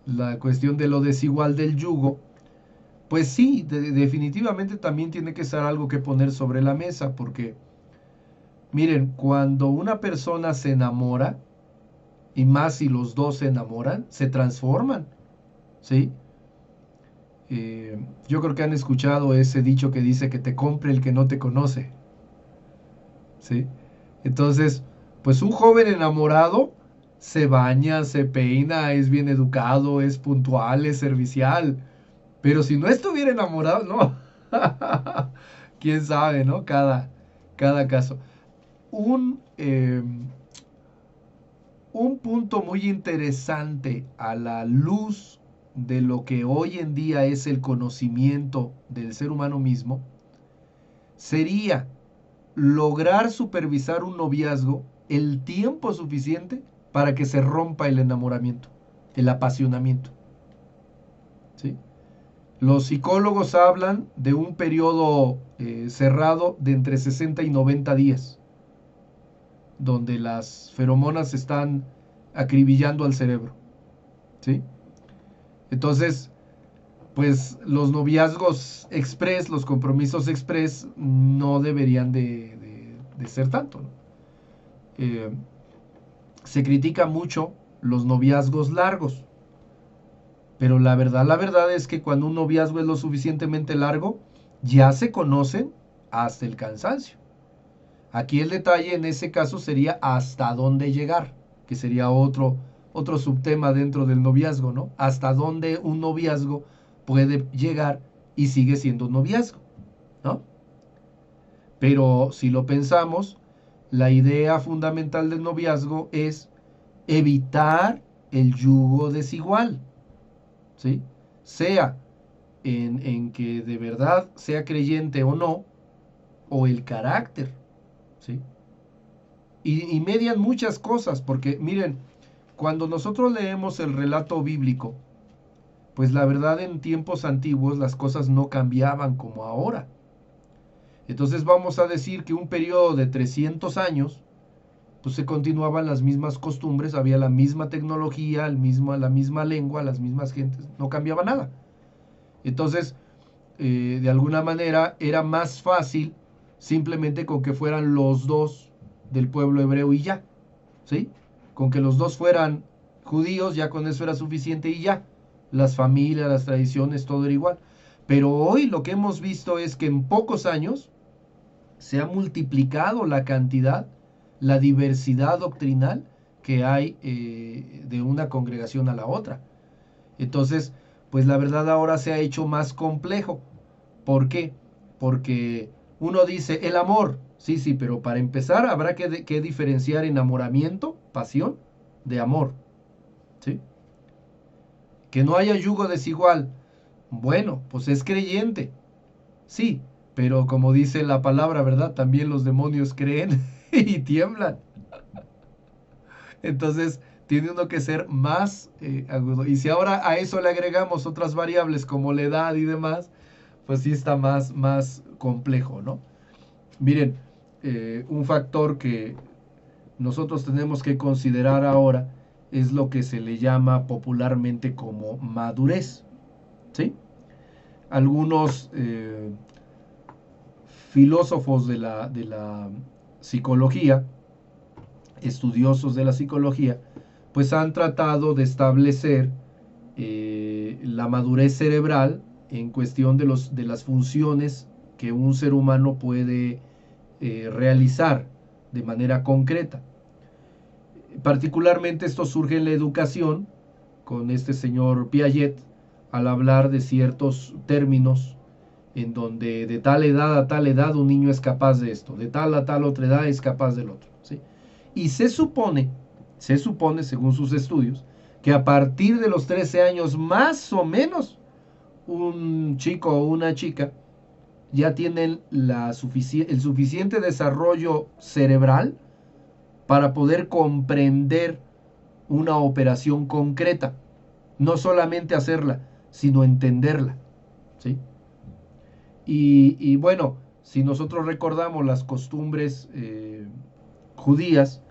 Speaker 1: la cuestión de lo desigual del yugo, pues sí, definitivamente también tiene que ser algo que poner sobre la mesa, porque miren, cuando una persona se enamora, y más si los dos se enamoran, se transforman, ¿sí? Yo creo que han escuchado ese dicho que dice que te compre el que no te conoce, ¿sí? Entonces, pues un joven enamorado se baña, se peina, es bien educado, es puntual, es servicial. Pero si no estuviera enamorado, no. Quién sabe, ¿no? Cada caso. Un punto muy interesante a la luz de lo que hoy en día es el conocimiento del ser humano mismo sería lograr supervisar un noviazgo el tiempo suficiente para que se rompa el enamoramiento, el apasionamiento. ¿sí? Los psicólogos hablan de un periodo cerrado de entre 60 y 90 días, donde las feromonas están acribillando al cerebro, ¿sí? Entonces, pues los noviazgos express, los compromisos express, no deberían de ser tanto, ¿no? Se critica mucho los noviazgos largos, pero la verdad es que cuando un noviazgo es lo suficientemente largo, ya se conocen hasta el cansancio. Aquí el detalle en ese caso sería hasta dónde llegar, que sería otro subtema dentro del noviazgo, ¿no? Hasta dónde un noviazgo puede llegar y sigue siendo un noviazgo, ¿no? Pero si lo pensamos, la idea fundamental del noviazgo es evitar el yugo desigual, ¿sí? Sea en que de verdad sea creyente o no, o el carácter, ¿sí? Y median muchas cosas, porque miren, cuando nosotros leemos el relato bíblico, pues la verdad en tiempos antiguos las cosas no cambiaban como ahora. Entonces vamos a decir que un periodo de 300 años, pues se continuaban las mismas costumbres, había la misma tecnología, la misma lengua, las mismas gentes, no cambiaba nada. Entonces, de alguna manera era más fácil simplemente con que fueran los dos del pueblo hebreo y ya, ¿sí? Con que los dos fueran judíos, ya con eso era suficiente y ya. Las familias, las tradiciones, todo era igual. Pero hoy lo que hemos visto es que en pocos años se ha multiplicado la cantidad, la diversidad doctrinal que hay de una congregación a la otra. Entonces, pues la verdad ahora se ha hecho más complejo. ¿Por qué? Porque uno dice el amor, sí, pero para empezar habrá que diferenciar enamoramiento, pasión, de amor, ¿sí? Que no haya yugo desigual. Bueno, pues es creyente, sí, pero como dice la palabra, ¿verdad? También los demonios creen y tiemblan. Entonces, tiene uno que ser más agudo. Y si ahora a eso le agregamos otras variables como la edad y demás, pues sí está más complejo, ¿no? Miren, un factor que nosotros tenemos que considerar ahora es lo que se le llama popularmente como madurez, ¿sí? Algunos filósofos de la psicología, estudiosos de la psicología, pues han tratado de establecer la madurez cerebral en cuestión de las funciones que un ser humano puede realizar de manera concreta. Particularmente esto surge en la educación, con este señor Piaget, al hablar de ciertos términos en donde de tal edad a tal edad un niño es capaz de esto, de tal a tal otra edad es capaz del otro, ¿sí? Y se supone, según sus estudios, que a partir de los 13 años más o menos, un chico o una chica ya tienen el suficiente desarrollo cerebral para poder comprender una operación concreta, no solamente hacerla, sino entenderla, ¿sí? Y bueno, si nosotros recordamos las costumbres judías,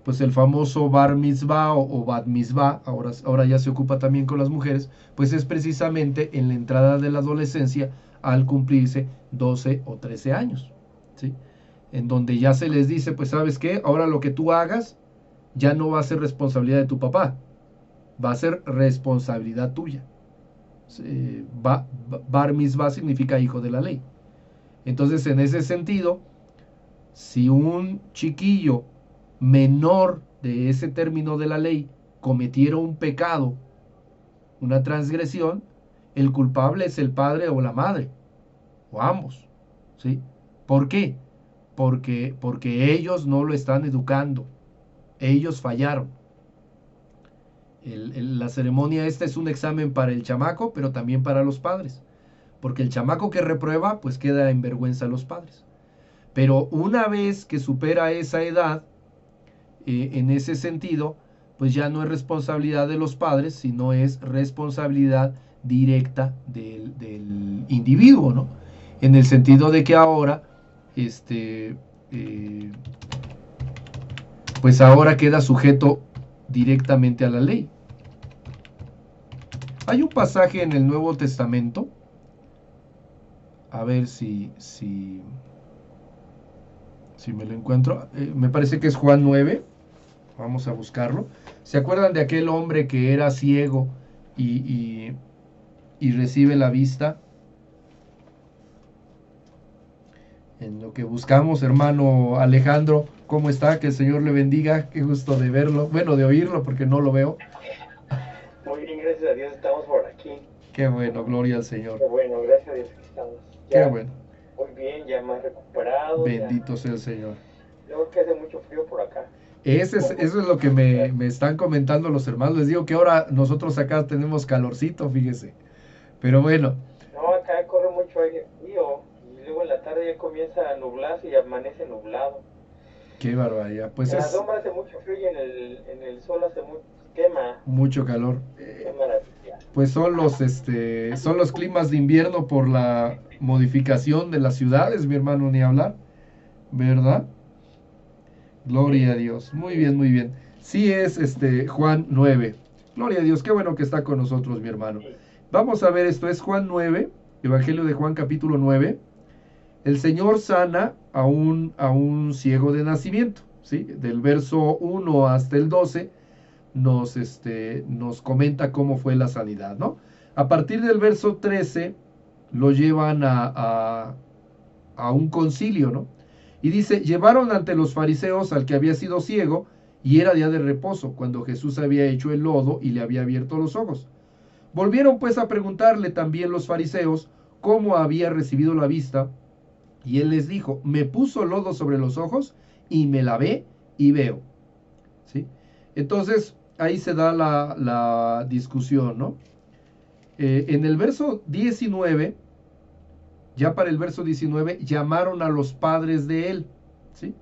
Speaker 1: pues el famoso bar mitzvah o bat mitzvah, ahora ya se ocupa también con las mujeres, pues es precisamente en la entrada de la adolescencia al cumplirse 12 o 13 años, ¿sí? En donde ya se les dice, pues sabes qué, ahora lo que tú hagas ya no va a ser responsabilidad de tu papá, va a ser responsabilidad tuya. Bar mitzvah significa hijo de la ley. Entonces, en ese sentido, si un chiquillo menor de ese término de la ley cometiera un pecado, una transgresión, el culpable es el padre o la madre, o ambos, ¿sí? ¿Por qué? Porque ellos no lo están educando, ellos fallaron. La ceremonia esta es un examen para el chamaco, pero también para los padres, porque el chamaco que reprueba, pues queda en vergüenza a los padres. Pero una vez que supera esa edad, en ese sentido, pues ya no es responsabilidad de los padres, sino es responsabilidad directa del individuo, ¿no? En el sentido de que ahora, pues ahora queda sujeto directamente a la ley. Hay un pasaje en el Nuevo Testamento, a ver si me lo encuentro, me parece que es Juan 9, vamos a buscarlo. ¿Se acuerdan de aquel hombre que era ciego y recibe la vista? En lo que buscamos, hermano Alejandro, ¿cómo está? Que el Señor le bendiga, qué gusto de verlo, bueno, de oírlo porque no lo veo.
Speaker 5: Muy bien, gracias a Dios estamos por aquí.
Speaker 1: Qué bueno, gloria al Señor.
Speaker 5: Qué bueno, gracias a Dios que estamos.
Speaker 1: Ya, qué bueno.
Speaker 5: Muy bien, ya más recuperados.
Speaker 1: Bendito sea el Señor.
Speaker 5: Luego que hace mucho frío por acá.
Speaker 1: Eso es lo que me están comentando los hermanos. Les digo que ahora nosotros acá tenemos calorcito, fíjese. Pero bueno.
Speaker 5: No, acá corre mucho aire frío. Y luego en la tarde ya comienza a nublarse y amanece nublado.
Speaker 1: Qué barbaridad. Pues
Speaker 5: en la sombra hace mucho frío y en el sol hace quema.
Speaker 1: Mucho calor.
Speaker 5: Qué maravilla.
Speaker 1: Pues son los climas de invierno por la modificación de las ciudades, mi hermano, ni hablar. ¿Verdad? Gloria a Dios. Muy bien, muy bien. Sí es Juan 9. Gloria a Dios, qué bueno que está con nosotros, mi hermano. Vamos a ver, esto es Juan 9, Evangelio de Juan capítulo 9. El Señor sana a un ciego de nacimiento, ¿sí? Del verso 1 hasta el 12 nos comenta cómo fue la sanidad, ¿no? A partir del verso 13 lo llevan a un concilio, ¿no? Y dice, llevaron ante los fariseos al que había sido ciego y era día de reposo, cuando Jesús había hecho el lodo y le había abierto los ojos. Volvieron pues a preguntarle también los fariseos cómo había recibido la vista, y él les dijo, me puso lodo sobre los ojos y me lavé y veo. ¿Sí? Entonces, ahí se da la discusión, ¿no? En el verso 19, ya para el verso 19, llamaron a los padres de él, ¿sí?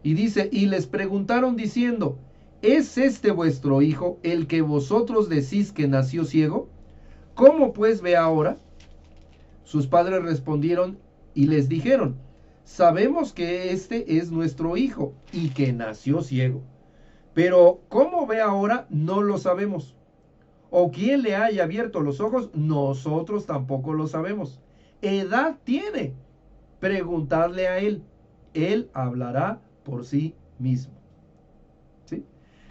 Speaker 1: Y dice, y les preguntaron diciendo, ¿es este vuestro hijo el que vosotros decís que nació ciego? ¿Cómo pues ve ahora? Sus padres respondieron y les dijeron, sabemos que este es nuestro hijo y que nació ciego, pero cómo ve ahora no lo sabemos. O quién le haya abierto los ojos, nosotros tampoco lo sabemos. Edad tiene, preguntadle a él, él hablará por sí mismo. ¿Sí?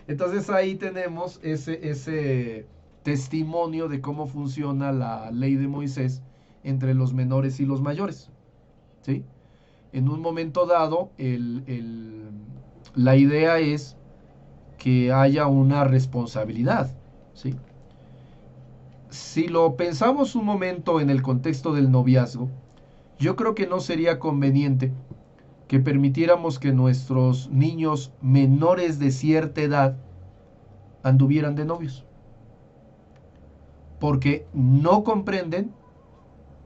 Speaker 1: Entonces ahí tenemos ese testimonio de cómo funciona la ley de Moisés entre los menores y los mayores. ¿Sí? En un momento dado, la idea es que haya una responsabilidad. ¿Sí? Si lo pensamos un momento en el contexto del noviazgo, yo creo que no sería conveniente que permitiéramos que nuestros niños menores de cierta edad anduvieran de novios, porque no comprenden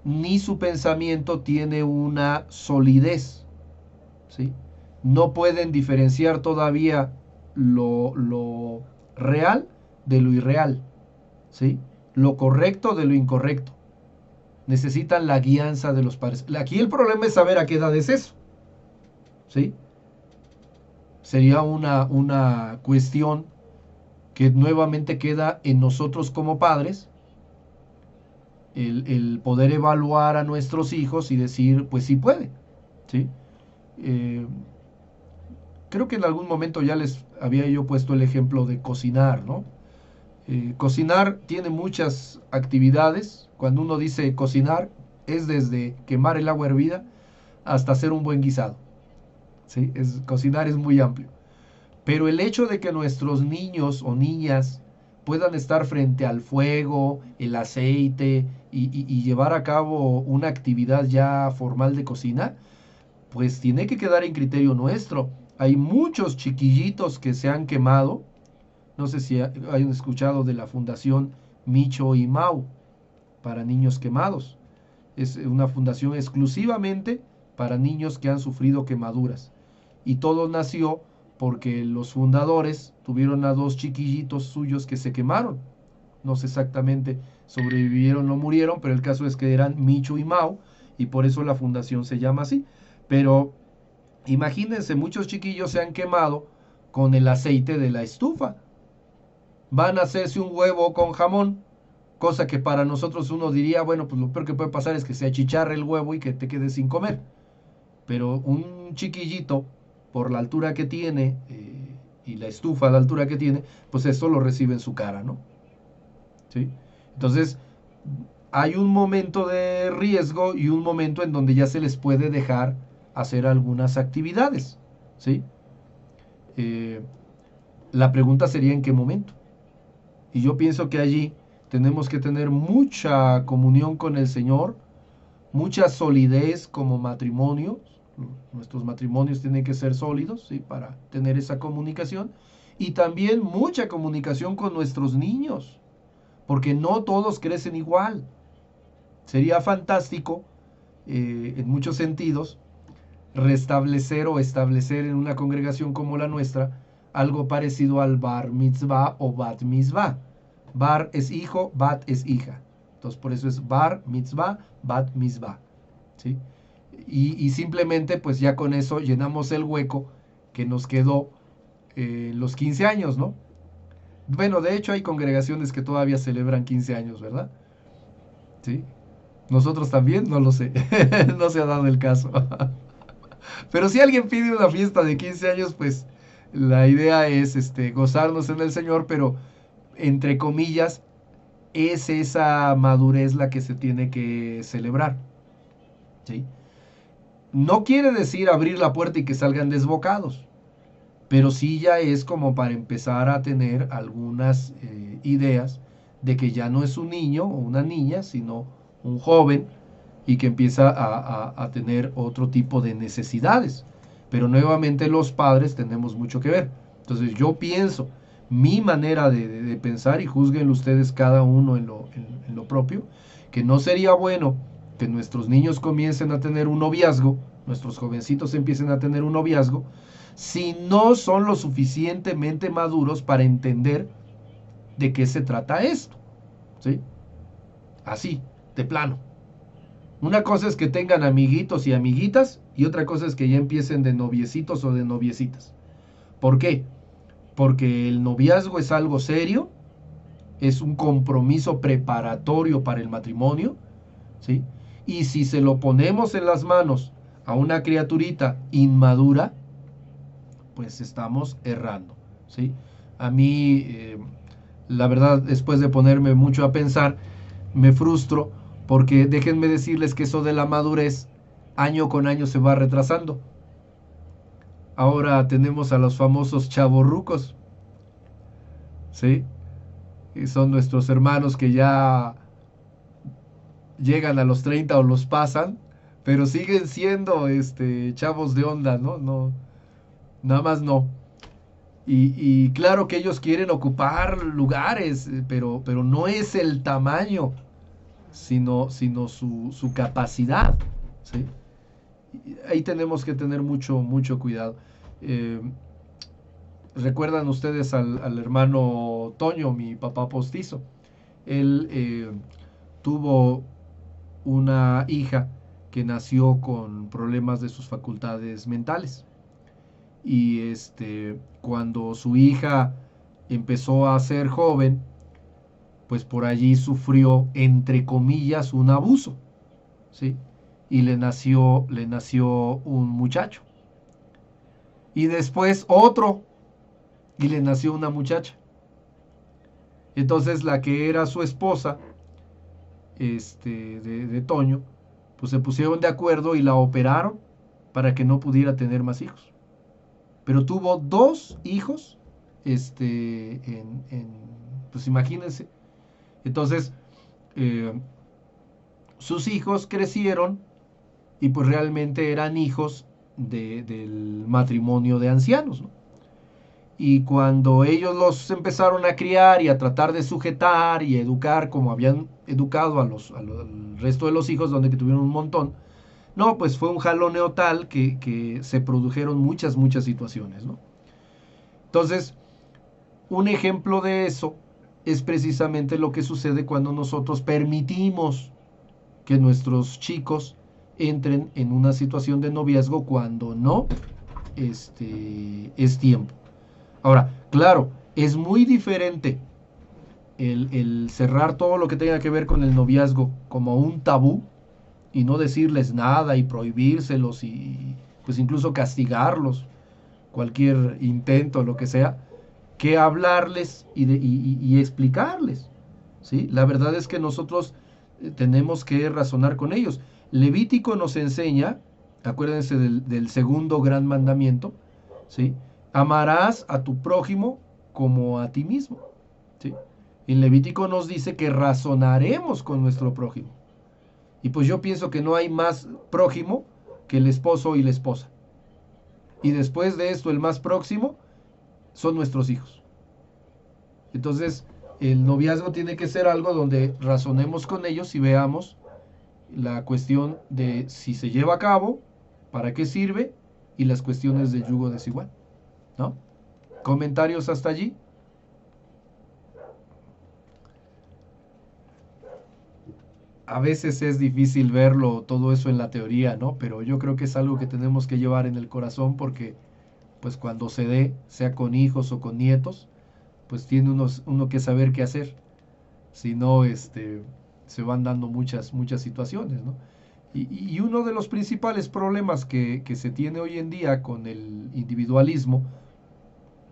Speaker 1: ni su pensamiento tiene una solidez, ¿sí? No pueden diferenciar todavía lo real de lo irreal, ¿sí? Lo correcto de lo incorrecto. Necesitan la guianza de los padres. Aquí el problema es saber a qué edad es eso, ¿sí? Sería una cuestión que nuevamente queda en nosotros como padres, el poder evaluar a nuestros hijos y decir, pues sí puede, ¿sí? Creo que en algún momento ya les había yo puesto el ejemplo de cocinar, ¿no? Cocinar tiene muchas actividades. Cuando uno dice cocinar, es desde quemar el agua hervida hasta hacer un buen guisado, ¿sí? Cocinar es muy amplio. Pero el hecho de que nuestros niños o niñas puedan estar frente al fuego, el aceite y llevar a cabo una actividad ya formal de cocina, pues tiene que quedar en criterio nuestro. Hay muchos chiquillitos que se han quemado. No sé si hayan escuchado de la Fundación Micho y Mau para niños quemados. Es una fundación exclusivamente para niños que han sufrido quemaduras. Y todo nació porque los fundadores tuvieron a dos chiquillitos suyos que se quemaron. No sé exactamente sobrevivieron, no murieron, pero el caso es que eran Michu y Mao, y por eso la fundación se llama así. Pero imagínense, muchos chiquillos se han quemado con el aceite de la estufa. Van a hacerse un huevo con jamón, cosa que para nosotros uno diría, bueno, pues lo peor que puede pasar es que se achicharre el huevo y que te quedes sin comer. Pero un chiquillito, por la altura que tiene, y la estufa a la altura que tiene, pues esto lo recibe en su cara, ¿no? ¿Sí? Entonces, hay un momento de riesgo y un momento en donde ya se les puede dejar hacer algunas actividades, ¿sí? La pregunta sería en qué momento. Y yo pienso que allí tenemos que tener mucha comunión con el Señor, mucha solidez como matrimonio. Nuestros matrimonios tienen que ser sólidos, ¿sí? Para tener esa comunicación. Y también mucha comunicación con nuestros niños, porque no todos crecen igual. Sería fantástico, en muchos sentidos, restablecer o establecer en una congregación como la nuestra algo parecido al bar mitzvah o bat mitzvah. Bar es hijo, bat es hija. Entonces por eso es bar mitzvah, bat mitzvah, ¿sí? Y simplemente pues ya con eso llenamos el hueco que nos quedó los 15 años, ¿no? Bueno, de hecho hay congregaciones que todavía celebran 15 años, ¿verdad? ¿Sí? Nosotros también, no lo sé. No se ha dado el caso. Pero si alguien pide una fiesta de 15 años, pues la idea es gozarnos en el Señor, pero entre comillas, es esa madurez la que se tiene que celebrar, ¿sí? No quiere decir abrir la puerta y que salgan desbocados, pero sí ya es como para empezar a tener algunas ideas de que ya no es un niño o una niña, sino un joven y que empieza a tener otro tipo de necesidades. Pero nuevamente los padres tenemos mucho que ver. Entonces yo pienso, mi manera de pensar, y juzguen ustedes cada uno en lo propio, que no sería bueno que nuestros niños comiencen a tener un noviazgo, nuestros jovencitos empiecen a tener un noviazgo, si no son lo suficientemente maduros para entender de qué se trata esto, ¿sí? Así, de plano. Una cosa es que tengan amiguitos y amiguitas, y otra cosa es que ya empiecen de noviecitos o de noviecitas. ¿Por qué? Porque el noviazgo es algo serio, es un compromiso preparatorio para el matrimonio, ¿sí? Y si se lo ponemos en las manos a una criaturita inmadura, pues estamos errando, ¿sí? A mí, la verdad, después de ponerme mucho a pensar, me frustro porque déjenme decirles que eso de la madurez año con año se va retrasando. Ahora tenemos a los famosos chavorrucos, ¿sí? Y son nuestros hermanos que ya llegan a los 30 o los pasan, pero siguen siendo chavos de onda, ¿no? No, nada más no. Y claro que ellos quieren ocupar lugares, pero no es el tamaño, sino su capacidad, ¿sí? Ahí tenemos que tener mucho cuidado. ¿Recuerdan ustedes al hermano Toño, mi papá postizo? Él tuvo una hija que nació con problemas de sus facultades mentales. Y cuando su hija empezó a ser joven, pues por allí sufrió, entre comillas, un abuso, ¿sí? Y le nació un muchacho. Y después otro, y le nació una muchacha. Entonces la que era su esposa, de Toño, pues se pusieron de acuerdo y la operaron para que no pudiera tener más hijos. Pero tuvo 2 hijos, pues imagínense. Entonces, sus hijos crecieron y pues realmente eran hijos del matrimonio de ancianos, ¿no? Y cuando ellos los empezaron a criar y a tratar de sujetar y educar como habían educado al resto de los hijos, donde que tuvieron un montón, no, pues fue un jaloneo tal que se produjeron muchas situaciones, ¿no? Entonces, un ejemplo de eso es precisamente lo que sucede cuando nosotros permitimos que nuestros chicos entren en una situación de noviazgo cuando no es tiempo. Ahora, claro, es muy diferente el cerrar todo lo que tenga que ver con el noviazgo como un tabú y no decirles nada y prohibírselos y pues incluso castigarlos, cualquier intento, lo que sea, que hablarles y explicarles. ¿Sí? La verdad es que nosotros tenemos que razonar con ellos. Levítico nos enseña, acuérdense del segundo gran mandamiento, ¿sí? Amarás a tu prójimo como a ti mismo. ¿Sí? En Levítico nos dice que razonaremos con nuestro prójimo. Y pues yo pienso que no hay más prójimo que el esposo y la esposa. Y después de esto, el más próximo son nuestros hijos. Entonces, el noviazgo tiene que ser algo donde razonemos con ellos y veamos la cuestión de si se lleva a cabo, para qué sirve y las cuestiones del yugo desigual, ¿no? ¿Comentarios hasta allí? A veces es difícil verlo todo eso en la teoría, ¿no? Pero yo creo que es algo que tenemos que llevar en el corazón porque pues cuando se dé, sea con hijos o con nietos, pues tiene uno que saber qué hacer. Si no, se van dando muchas situaciones, ¿no? Y uno de los principales problemas que se tiene hoy en día con el individualismo,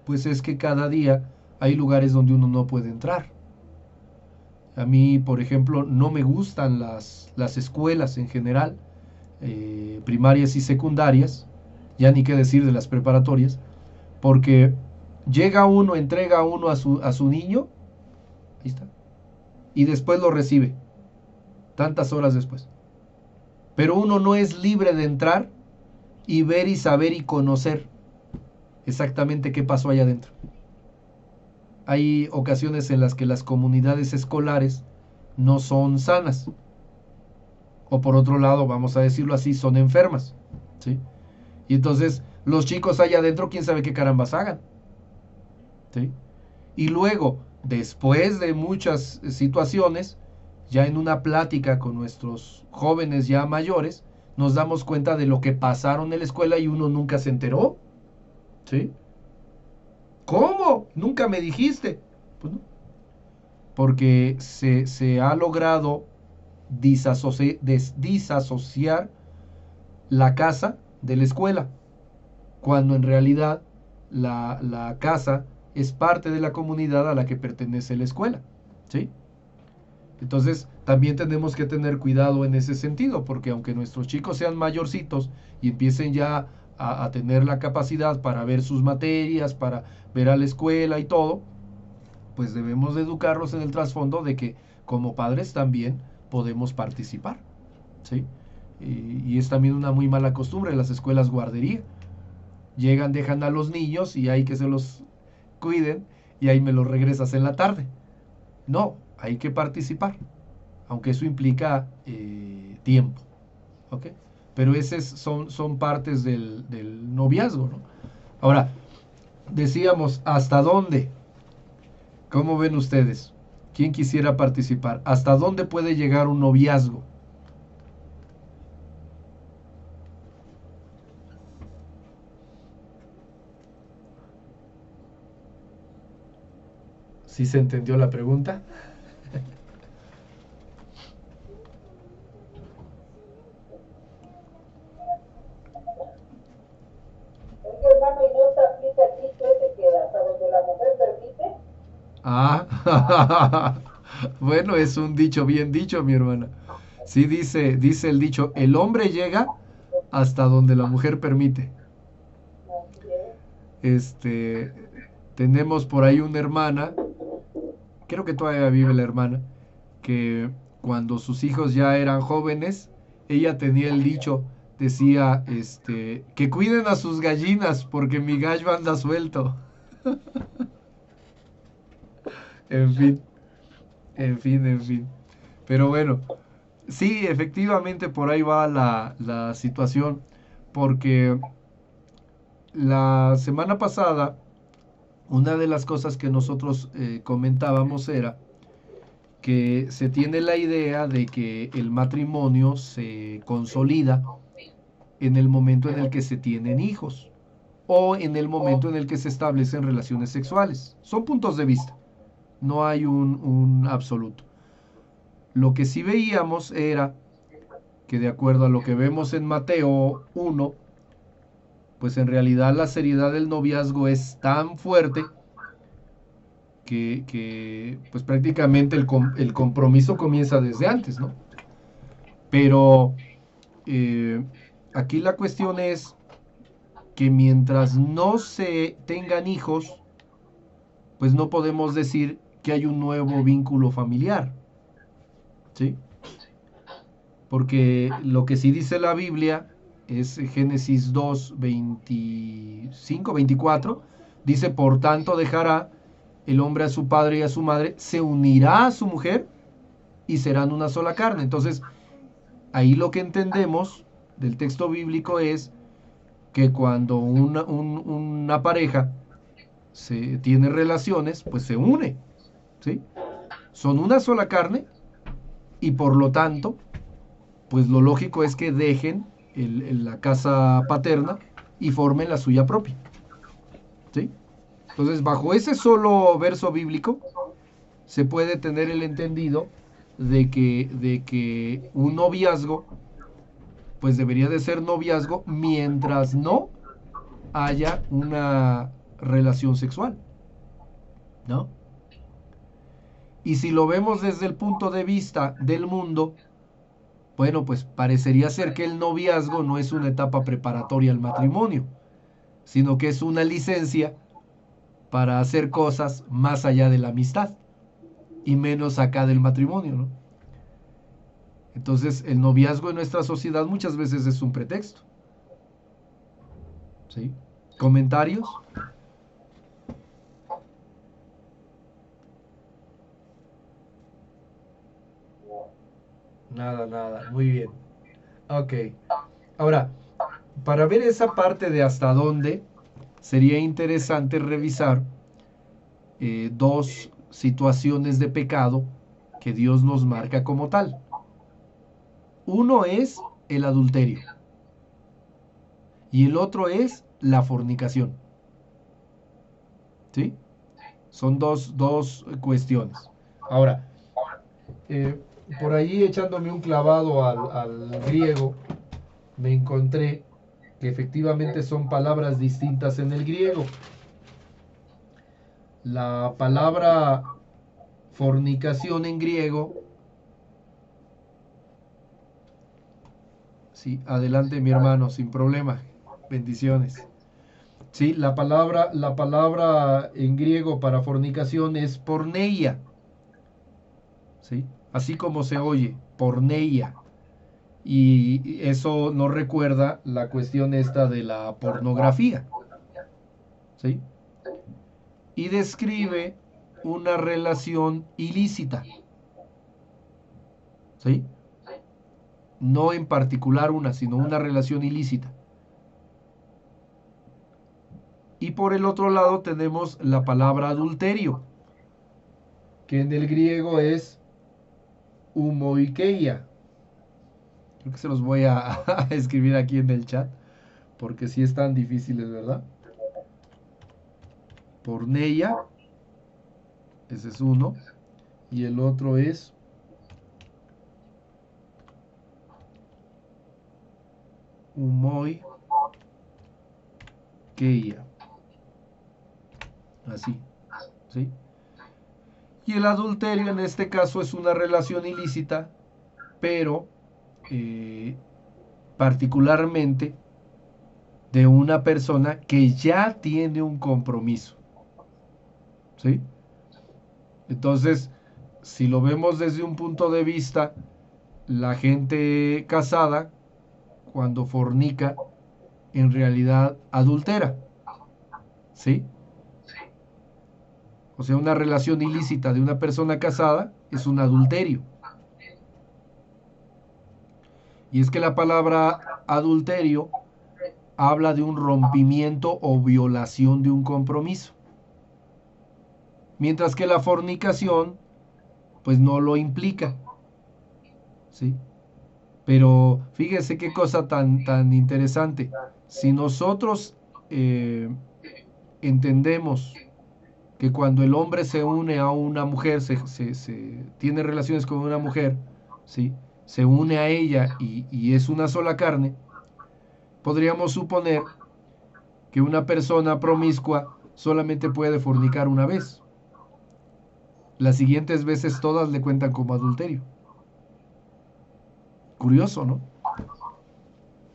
Speaker 1: pues es que cada día hay lugares donde uno no puede entrar. A mí, por ejemplo, no me gustan las escuelas en general, primarias y secundarias, ya ni qué decir de las preparatorias, porque llega uno, entrega uno a su niño, ahí está, y después lo recibe, tantas horas después. Pero uno no es libre de entrar y ver y saber y conocer exactamente qué pasó allá adentro. Hay ocasiones en las que las comunidades escolares no son sanas. O por otro lado, vamos a decirlo así, son enfermas. ¿Sí? Y entonces los chicos allá adentro, quién sabe qué carambas hagan. ¿Sí? Y luego, después de muchas situaciones, ya en una plática con nuestros jóvenes ya mayores, nos damos cuenta de lo que pasaron en la escuela y uno nunca se enteró. ¿Sí? ¿Cómo? Nunca me dijiste. Pues no. Porque se ha logrado disasociar la casa de la escuela, cuando en realidad la casa es parte de la comunidad a la que pertenece la escuela. ¿Sí? Entonces, también tenemos que tener cuidado en ese sentido, porque aunque nuestros chicos sean mayorcitos y empiecen ya a tener la capacidad para ver sus materias, para ver a la escuela y todo, pues debemos de educarlos en el trasfondo de que como padres también podemos participar. ¿Sí? Y es también una muy mala costumbre en las escuelas guardería. Llegan, dejan a los niños y hay que se los cuiden y ahí me los regresas en la tarde. No, hay que participar, aunque eso implica tiempo. ¿Ok? Pero esas son partes del noviazgo, ¿no? Ahora, decíamos, ¿hasta dónde? ¿Cómo ven ustedes? ¿Quién quisiera participar? ¿Hasta dónde puede llegar un noviazgo? ¿Sí se entendió la pregunta?
Speaker 3: Hermano, y no se aplica el dicho ese que hasta donde la mujer permite.
Speaker 1: Ah, bueno, es un dicho bien dicho, mi hermana. Sí dice el dicho, el hombre llega hasta donde la mujer permite.
Speaker 3: Así es.
Speaker 1: Este, tenemos por ahí una hermana, creo que todavía vive la hermana, que cuando sus hijos ya eran jóvenes, ella tenía el dicho, decía, que cuiden a sus gallinas porque mi gallo anda suelto. En fin, en fin. Pero bueno, sí, efectivamente por ahí va la situación, porque la semana pasada una de las cosas que nosotros comentábamos era que se tiene la idea de que el matrimonio se consolida en el momento en el que se tienen hijos o en el momento en el que se establecen relaciones sexuales. Son puntos de vista, no hay un absoluto. Lo que sí veíamos era que de acuerdo a lo que vemos en Mateo 1, pues en realidad la seriedad del noviazgo es tan fuerte que pues prácticamente el compromiso comienza desde antes, ¿no? Pero aquí la cuestión es que mientras no se tengan hijos, pues no podemos decir que hay un nuevo vínculo familiar, ¿sí? Porque lo que sí dice la Biblia es Génesis 2, 25, 24, dice, por tanto dejará el hombre a su padre y a su madre, se unirá a su mujer y serán una sola carne. Entonces, ahí lo que entendemos del texto bíblico es que cuando una pareja se tiene relaciones, pues se une, ¿sí? Son una sola carne y por lo tanto, pues lo lógico es que dejen la casa paterna y formen la suya propia, ¿sí? Entonces, bajo ese solo verso bíblico, se puede tener el entendido de que un noviazgo, pues debería de ser noviazgo mientras no haya una relación sexual, ¿no? Y si lo vemos desde el punto de vista del mundo, bueno, pues parecería ser que el noviazgo no es una etapa preparatoria al matrimonio, sino que es una licencia para hacer cosas más allá de la amistad y menos acá del matrimonio, ¿no? Entonces, el noviazgo en nuestra sociedad muchas veces es un pretexto. ¿Sí? ¿Comentarios? Nada. Muy bien. Ok. Ahora, para ver esa parte de hasta dónde, sería interesante revisar dos situaciones de pecado que Dios nos marca como tal. Uno es el adulterio y el otro es la fornicación. ¿Sí? Son dos cuestiones. Ahora, por ahí echándome un clavado al griego, me encontré que efectivamente son palabras distintas en el griego. La palabra fornicación en griego, sí, adelante mi hermano, sin problema, bendiciones. Sí, la palabra en griego para fornicación es porneia, ¿sí? Así como se oye, porneia. Y eso nos recuerda la cuestión esta de la pornografía, ¿sí? Y describe una relación ilícita, ¿sí? No en particular una, sino una relación ilícita. Y por el otro lado tenemos la palabra adulterio, que en el griego es humoikeia. Creo que se los voy a escribir aquí en el chat, porque sí están difíciles, ¿verdad? Porneia, ese es uno, y el otro es humoikeia. Así, ¿sí? Y el adulterio en este caso es una relación ilícita, pero particularmente de una persona que ya tiene un compromiso, ¿sí? Entonces, si lo vemos desde un punto de vista, la gente casada, cuando fornica, en realidad adultera, ¿sí? O sea, una relación ilícita de una persona casada es un adulterio. Y es que la palabra adulterio habla de un rompimiento o violación de un compromiso. mientras que la fornicación pues no lo implica, ¿sí? Pero fíjese qué cosa tan interesante. Si nosotros entendemos que cuando el hombre se une a una mujer, tiene relaciones con una mujer, ¿sí? Se une a ella y es una sola carne, podríamos suponer que una persona promiscua solamente puede fornicar una vez. Las siguientes veces todas le cuentan como adulterio. Curioso, ¿no?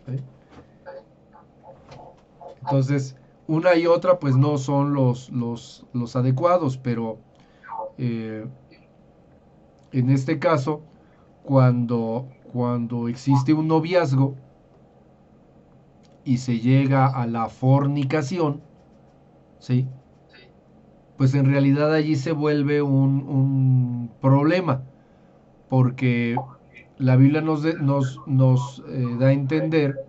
Speaker 1: ¿Sí? Entonces, una y otra pues no son los adecuados, pero en este caso, cuando existe un noviazgo y se llega a la fornicación, ¿sí? Pues en realidad allí se vuelve un problema, porque la Biblia nos da a entender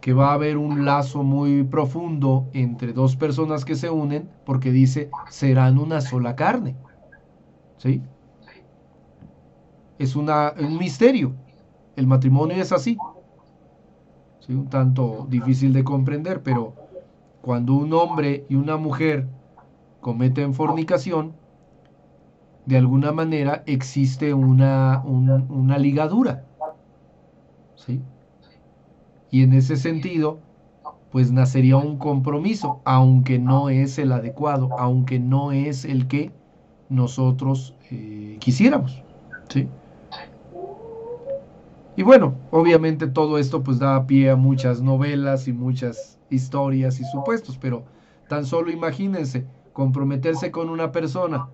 Speaker 1: que va a haber un lazo muy profundo entre dos personas que se unen, porque dice, serán una sola carne. ¿Sí? Es un misterio. El matrimonio es así. ¿Sí? Un tanto difícil de comprender, pero cuando un hombre y una mujer cometen fornicación, de alguna manera existe una ligadura. ¿Sí? Y en ese sentido, pues nacería un compromiso, aunque no es el adecuado, aunque no es el que nosotros quisiéramos, ¿sí? Y bueno, obviamente todo esto pues da pie a muchas novelas y muchas historias y supuestos, pero tan solo imagínense comprometerse con una persona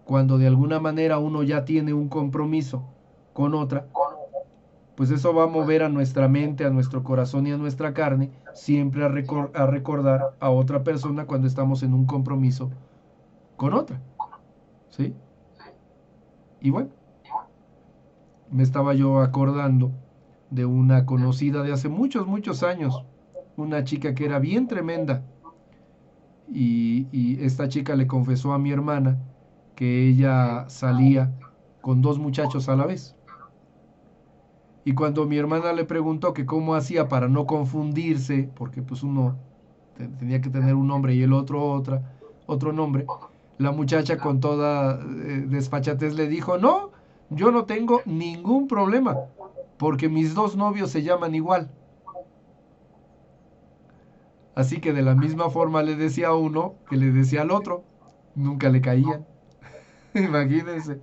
Speaker 1: cuando de alguna manera uno ya tiene un compromiso con otra, pues eso va a mover a nuestra mente, a nuestro corazón y a nuestra carne siempre a recordar a otra persona cuando estamos en un compromiso con otra, ¿sí? Y bueno, me estaba yo acordando de una conocida de hace muchos años, una chica que era bien tremenda, y esta chica le confesó a mi hermana que ella salía con dos muchachos a la vez. Y cuando mi hermana le preguntó que cómo hacía para no confundirse, porque pues uno tenía que tener un nombre y el otro nombre, la muchacha con toda desfachatez le dijo, no, yo no tengo ningún problema, porque mis dos novios se llaman igual. Así que de la misma forma le decía a uno que le decía al otro, nunca le caían. Imagínense.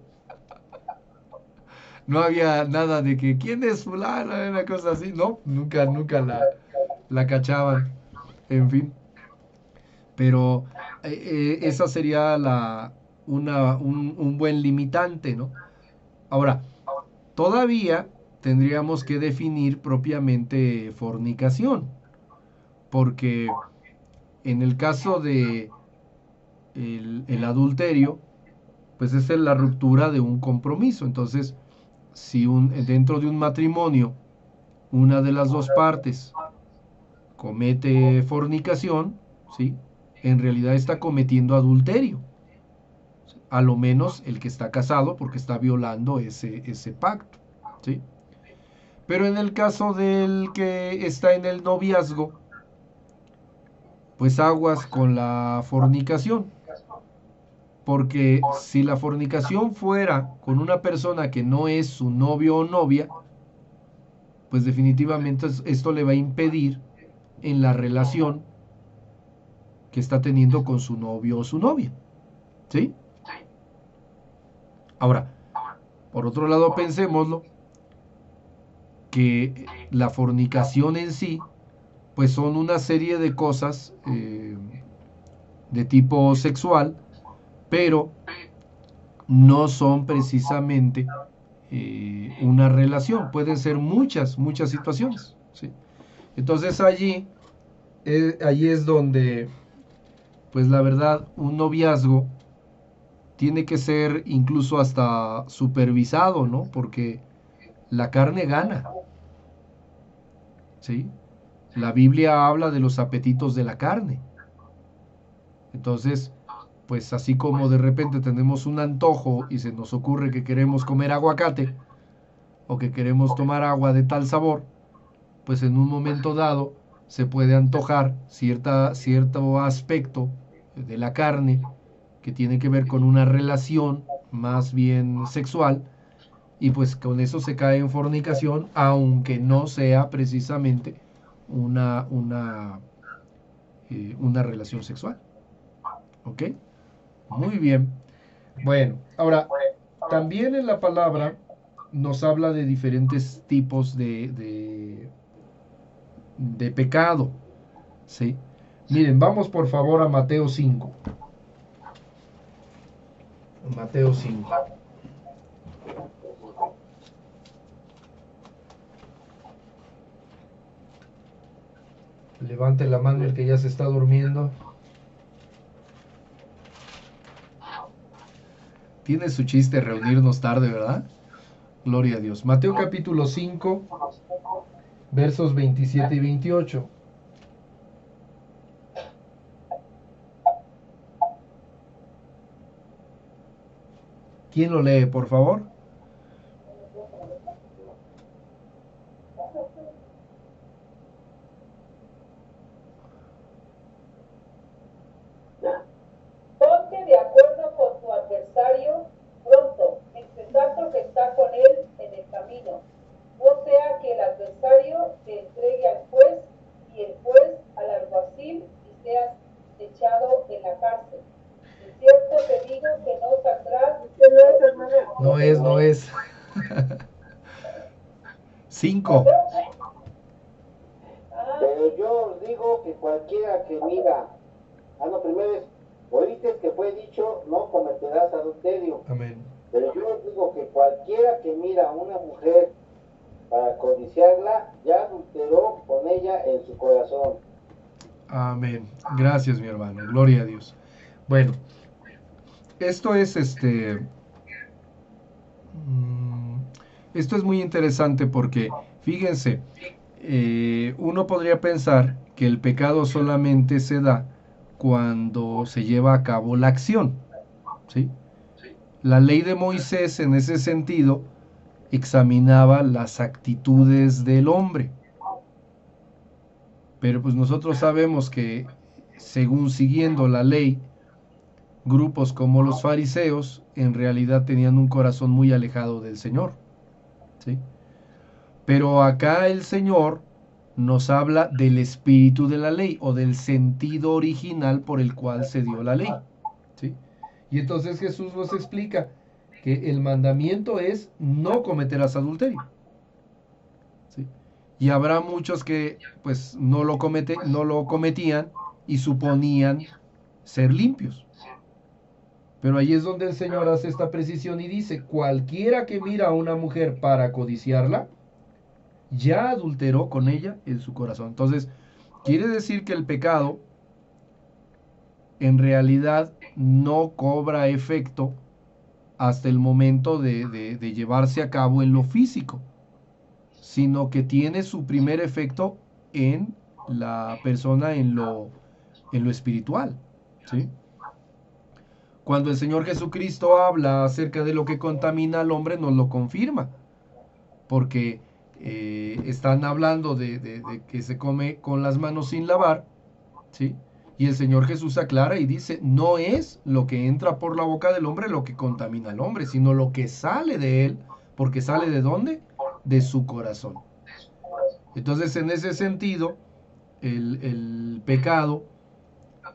Speaker 1: No había nada de que, ¿quién es fulano? Una cosa así. No, nunca la cachaban. En fin. Pero esa sería un buen limitante, ¿no? Ahora, todavía tendríamos que definir propiamente fornicación. Porque en el caso de el adulterio, pues es la ruptura de un compromiso. Entonces, si dentro de un matrimonio una de las dos partes comete fornicación, ¿sí? En realidad está cometiendo adulterio. A lo menos el que está casado, porque está violando ese pacto, ¿sí? Pero en el caso del que está en el noviazgo, pues aguas con la fornicación. Porque si la fornicación fuera con una persona que no es su novio o novia, pues definitivamente esto le va a impedir en la relación que está teniendo con su novio o su novia. ¿Sí? Ahora, por otro lado, pensémoslo, que la fornicación en sí, pues son una serie de cosas de tipo sexual, pero no son precisamente una relación, pueden ser muchas situaciones, ¿sí? Entonces allí es donde, pues la verdad, un noviazgo tiene que ser incluso hasta supervisado, ¿no? Porque la carne gana, ¿sí? La Biblia habla de los apetitos de la carne. Entonces, pues así como de repente tenemos un antojo y se nos ocurre que queremos comer aguacate o que queremos tomar agua de tal sabor, pues en un momento dado se puede antojar cierto aspecto de la carne que tiene que ver con una relación más bien sexual, y pues con eso se cae en fornicación, aunque no sea precisamente una relación sexual. ¿Ok? Muy bien. Bueno, ahora, también en la palabra nos habla de diferentes tipos de pecado. ¿Sí? Miren, vamos por favor a Mateo 5. Mateo 5. Levante la mano el que ya se está durmiendo. Tiene su chiste reunirnos tarde, ¿verdad? Gloria a Dios. Mateo capítulo 5, versos 27 y 28. ¿Quién lo lee, por favor?
Speaker 6: Ponte de acuerdo con tu adversario pronto, exacto que está con él en el camino. No sea que el adversario te entregue al juez y el juez al alguacil y seas echado en la cárcel. De cierto te digo que no saldrás.
Speaker 1: No es. 5.
Speaker 7: Pero yo os digo que cualquiera que mira, primero es, oíste que fue dicho, no cometerás adulterio.
Speaker 1: Amén.
Speaker 7: Pero yo os digo que cualquiera que mira a una mujer para codiciarla, ya adulteró con ella en su corazón.
Speaker 1: Amén. Gracias, mi hermano. Gloria a Dios. Bueno, esto es esto es muy interesante porque, fíjense, uno podría pensar que el pecado solamente se da cuando se lleva a cabo la acción, ¿sí? La ley de Moisés en ese sentido examinaba las actitudes del hombre. Pero pues nosotros sabemos que, según siguiendo la ley, grupos como los fariseos en realidad tenían un corazón muy alejado del Señor, ¿sí? Pero acá el Señor nos habla del espíritu de la ley o del sentido original por el cual se dio la ley, ¿sí? Y entonces Jesús nos explica que el mandamiento es no cometerás adulterio, ¿sí? Y habrá muchos que pues no lo cometían y suponían ser limpios. Pero ahí es donde el Señor hace esta precisión y dice, cualquiera que mira a una mujer para codiciarla, ya adulteró con ella en su corazón. Entonces, quiere decir que el pecado en realidad no cobra efecto hasta el momento de llevarse a cabo en lo físico, sino que tiene su primer efecto en la persona, en lo espiritual, ¿sí? Cuando el Señor Jesucristo habla acerca de lo que contamina al hombre, nos lo confirma, porque están hablando de que se come con las manos sin lavar, ¿sí? Y el Señor Jesús aclara y dice, no es lo que entra por la boca del hombre lo que contamina al hombre, sino lo que sale de él, porque sale ¿de dónde? De su corazón. Entonces, en ese sentido, el pecado,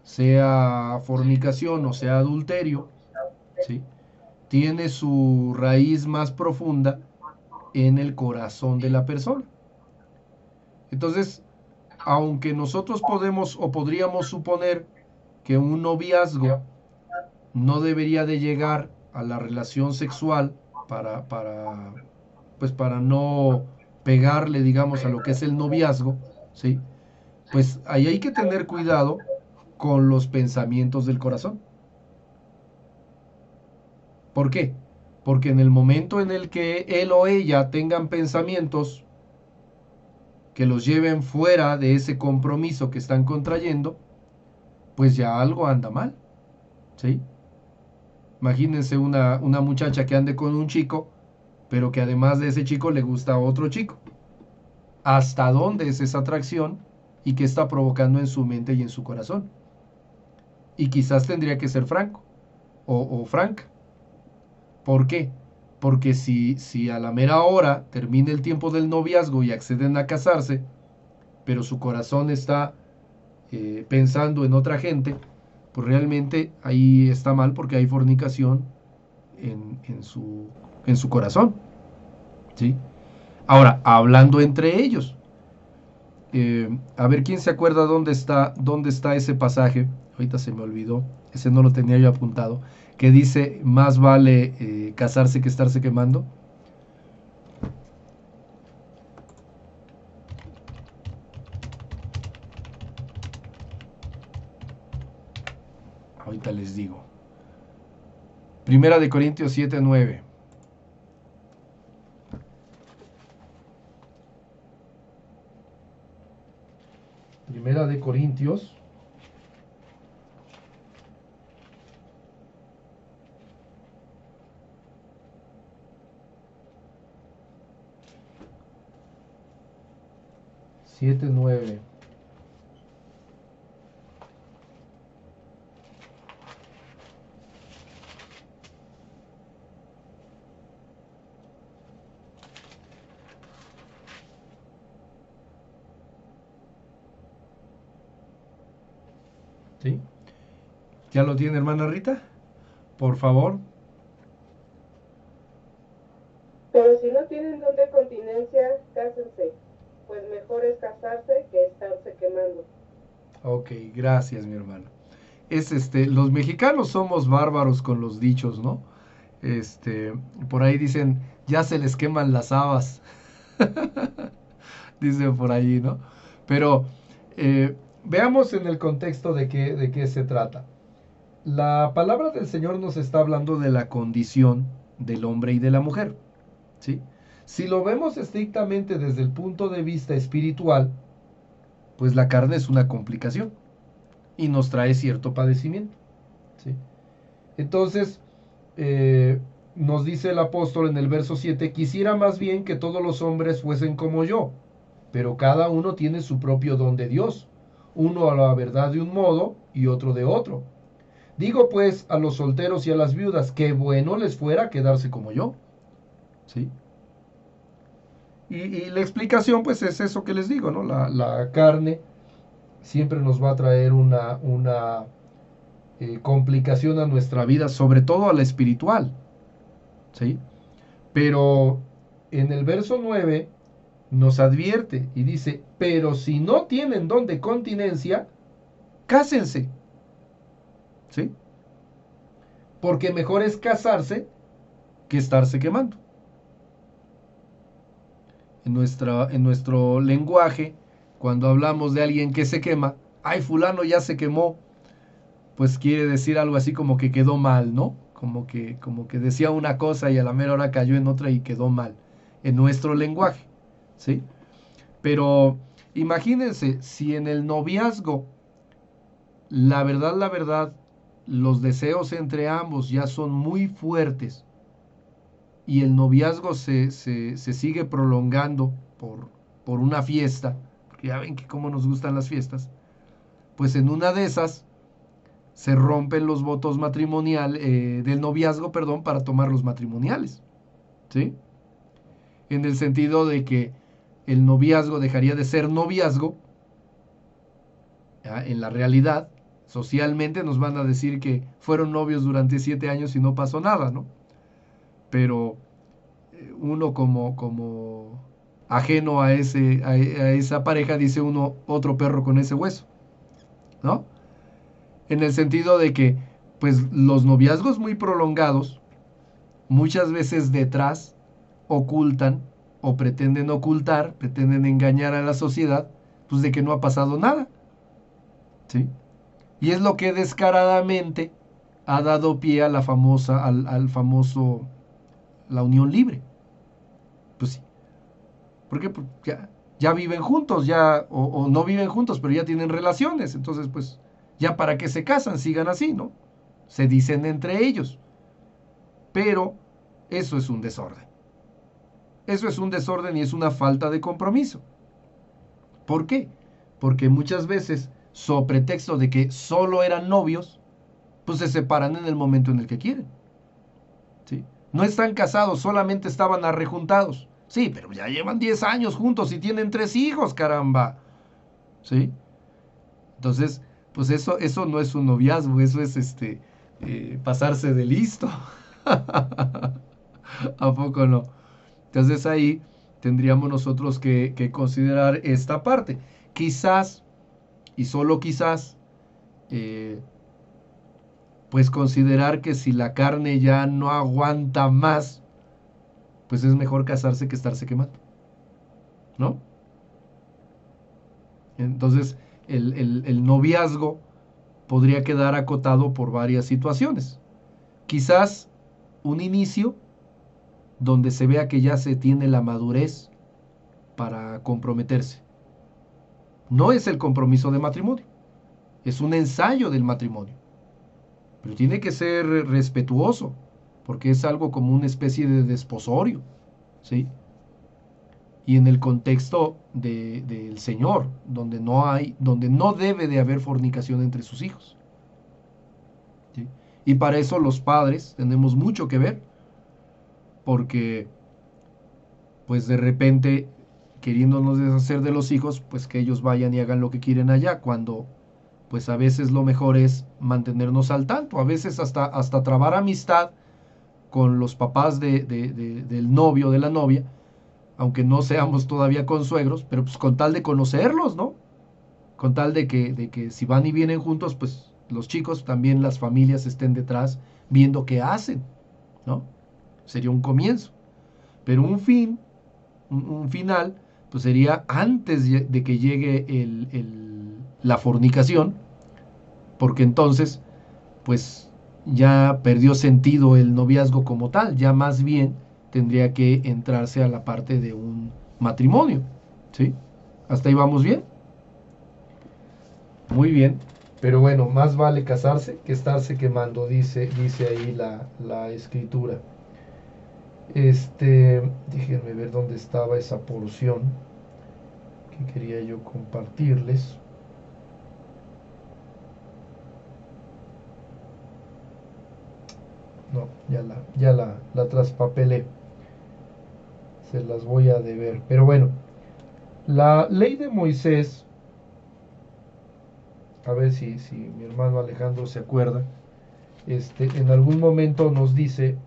Speaker 1: sea fornicación o sea adulterio, ¿sí?, tiene su raíz más profunda en el corazón de la persona. Entonces, aunque nosotros podemos o podríamos suponer que un noviazgo no debería de llegar a la relación sexual pues para no pegarle, digamos, a lo que es el noviazgo, ¿sí?, pues ahí hay que tener cuidado con los pensamientos del corazón. ¿Por qué? Porque en el momento en el que él o ella tengan pensamientos que los lleven fuera de ese compromiso que están contrayendo, pues ya algo anda mal, ¿sí? Imagínense una muchacha que ande con un chico, pero que además de ese chico le gusta a otro chico. ¿Hasta dónde es esa atracción y qué está provocando en su mente y en su corazón? Y quizás tendría que ser franco o franca. ¿Por qué? Porque si a la mera hora termina el tiempo del noviazgo y acceden a casarse, pero su corazón está pensando en otra gente, pues realmente ahí está mal porque hay fornicación en su corazón, ¿sí? Ahora, hablando entre ellos, a ver quién se acuerda dónde está ese pasaje. Ahorita se me olvidó, ese no lo tenía yo apuntado, que dice más vale casarse que estarse quemando. Ahorita les digo. Primera de Corintios 7:9. Primera de Corintios 7:9. ¿Sí? ¿Ya lo tiene, hermana Rita? Por favor.
Speaker 3: Pero si no tienen don de continencia, cásense, pues mejor es casarse que estarse quemando.
Speaker 1: Ok, gracias, mi hermano. Los mexicanos somos bárbaros con los dichos, ¿no? Por ahí dicen, ya se les queman las habas. Dicen por ahí, ¿no? Pero veamos en el contexto de qué se trata. La palabra del Señor nos está hablando de la condición del hombre y de la mujer, ¿sí? Si lo vemos estrictamente desde el punto de vista espiritual, pues la carne es una complicación y nos trae cierto padecimiento, ¿sí? Entonces, nos dice el apóstol en el verso 7, quisiera más bien que todos los hombres fuesen como yo, pero cada uno tiene su propio don de Dios, uno a la verdad de un modo y otro de otro. Digo pues a los solteros y a las viudas, que bueno les fuera quedarse como yo, ¿sí? Y la explicación pues es eso que les digo, ¿no? La carne siempre nos va a traer una complicación a nuestra vida, sobre todo a la espiritual, ¿sí? Pero en el verso 9 nos advierte y dice, pero si no tienen don de continencia, cásense, ¿sí? Porque mejor es casarse que estarse quemando. En nuestro lenguaje, cuando hablamos de alguien que se quema, ay, fulano ya se quemó, pues quiere decir algo así como que quedó mal, ¿no? Como que decía una cosa y a la mera hora cayó en otra y quedó mal, en nuestro lenguaje, ¿sí? Pero imagínense, si en el noviazgo, la verdad, los deseos entre ambos ya son muy fuertes y el noviazgo se sigue prolongando por una fiesta, porque ya ven que cómo nos gustan las fiestas, pues en una de esas se rompen los votos del noviazgo, perdón, para tomar los matrimoniales, ¿sí? En el sentido de que el noviazgo dejaría de ser noviazgo, ¿ya? En la realidad, socialmente nos van a decir que fueron novios durante 7 años y no pasó nada, ¿no? Pero uno como ajeno a esa pareja dice uno, otro perro con ese hueso, ¿no? En el sentido de que, pues, los noviazgos muy prolongados, muchas veces detrás ocultan o pretenden ocultar, pretenden engañar a la sociedad, pues de que no ha pasado nada, ¿sí? Y es lo que descaradamente ha dado pie a la al famoso, la unión libre. Pues sí, porque pues, ya viven juntos, o no viven juntos, pero ya tienen relaciones, entonces pues, ya para qué se casan, sigan así, ¿no? se dicen entre ellos. Pero eso es un desorden. Eso es un desorden y es una falta de compromiso. ¿Por qué? Porque muchas veces, sobre pretexto de que solo eran novios, pues se separan en el momento en el que quieren. ¿Sí? No están casados, solamente estaban arrejuntados. Sí, pero ya llevan 10 años juntos y tienen 3 hijos, caramba. ¿Sí? Entonces, pues eso no es un noviazgo, eso es pasarse de listo. ¿A poco no? Entonces ahí tendríamos nosotros que considerar esta parte. Quizás, y solo quizás, pues considerar que si la carne ya no aguanta más, pues es mejor casarse que estarse quemando, ¿no? Entonces el noviazgo podría quedar acotado por varias situaciones. Quizás un inicio donde se vea que ya se tiene la madurez para comprometerse. No es el compromiso de matrimonio, es un ensayo del matrimonio. Pero tiene que ser respetuoso, porque es algo como una especie de desposorio, ¿sí? Y en el contexto del Señor, donde no debe de haber fornicación entre sus hijos. ¿Sí? Y para eso los padres tenemos mucho que ver, porque pues de repente queriéndonos deshacer de los hijos, pues que ellos vayan y hagan lo que quieren allá, cuando pues a veces lo mejor es mantenernos al tanto, a veces hasta trabar amistad con los papás del novio o de la novia, aunque no seamos todavía consuegros, pero pues con tal de conocerlos, ¿no? Con tal de que si van y vienen juntos, pues los chicos, también las familias estén detrás viendo qué hacen, ¿no? Sería un comienzo. Pero un final, pues sería antes de que llegue la fornicación, porque entonces, pues ya perdió sentido el noviazgo como tal, ya más bien tendría que entrarse a la parte de un matrimonio, ¿sí? ¿Hasta ahí vamos bien? Muy bien, pero bueno, más vale casarse que estarse quemando, dice ahí la escritura. Déjenme ver dónde estaba esa porción que quería yo compartirles. No, ya la traspapelé. Se las voy a deber. Pero bueno, la ley de Moisés, a ver si mi hermano Alejandro se acuerda, en algún momento nos dice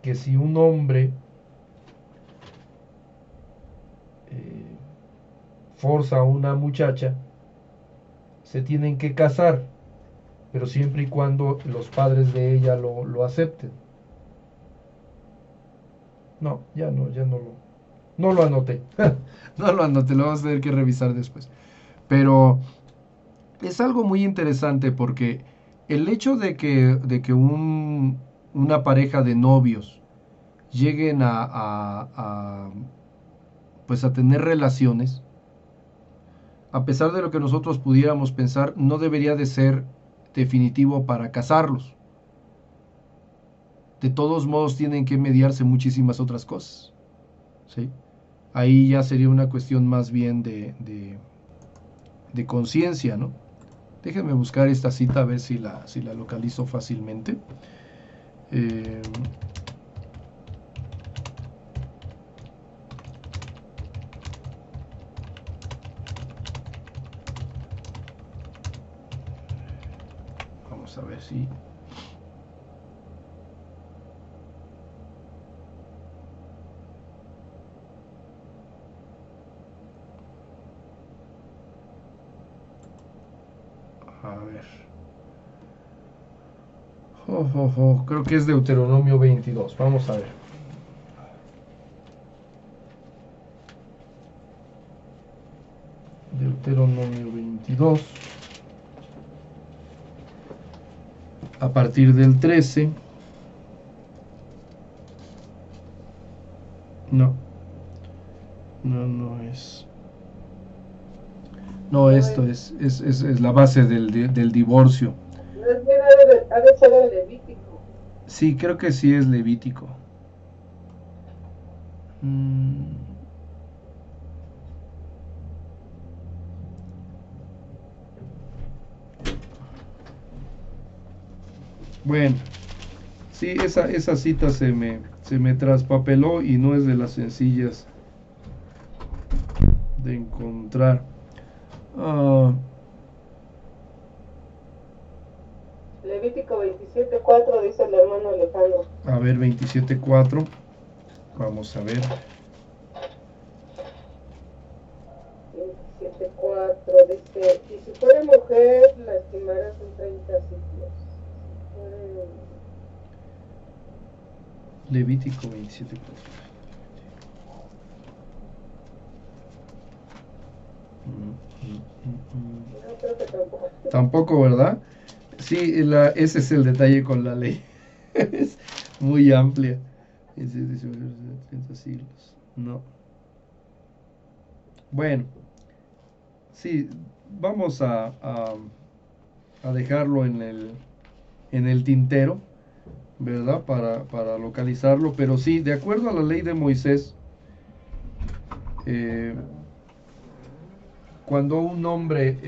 Speaker 1: que si un hombre forza a una muchacha, se tienen que casar, pero siempre y cuando los padres de ella lo acepten. No lo anoté. No lo anoté, lo vamos a tener que revisar después. Pero es algo muy interesante porque el hecho de que una pareja de novios lleguen pues a tener relaciones, a pesar de lo que nosotros pudiéramos pensar, no debería de ser definitivo para casarlos. De todos modos tienen que mediarse muchísimas otras cosas, ¿sí? Ahí ya sería una cuestión más bien de conciencia, ¿no? Déjenme buscar esta cita a ver si la localizo fácilmente. Vamos a ver si... A ver. Creo que es Deuteronomio 22. Vamos a ver. Deuteronomio 22. A partir del 13. No es. No, esto es la base del divorcio.
Speaker 3: No es bien ha de ser el Levítico.
Speaker 1: Sí, creo que sí es Levítico. Bueno, sí, esa cita se me traspapeló y no es de las sencillas de encontrar.
Speaker 3: Levítico 27:4 dice el hermano Alejandro.
Speaker 1: A ver, 27:4. Vamos a ver.
Speaker 3: 27:4 dice, y si fuera mujer, la estimarás en 30 ciclos.
Speaker 1: Levítico 27:4.
Speaker 3: No, creo que tampoco.
Speaker 1: Tampoco, ¿verdad? Sí, ese es el detalle con la ley. Es muy amplia. 30 siglos. No. Bueno, sí, vamos a dejarlo en el tintero, ¿verdad? Para localizarlo. Pero sí, de acuerdo a la ley de Moisés, cuando un hombre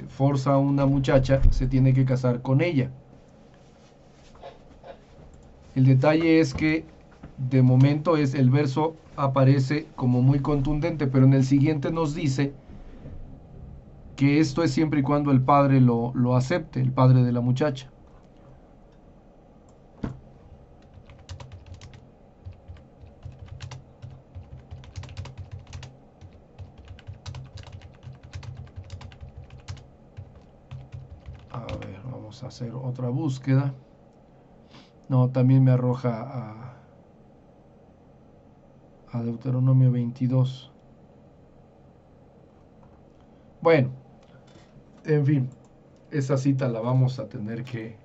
Speaker 1: forza a una muchacha, se tiene que casar con ella. El detalle es que de momento el verso aparece como muy contundente, pero en el siguiente nos dice que esto es siempre y cuando el padre lo acepte, el padre de la muchacha. A ver, vamos a hacer otra búsqueda. No, también me arroja a Deuteronomio 22. Bueno, en fin, esa cita la vamos a tener que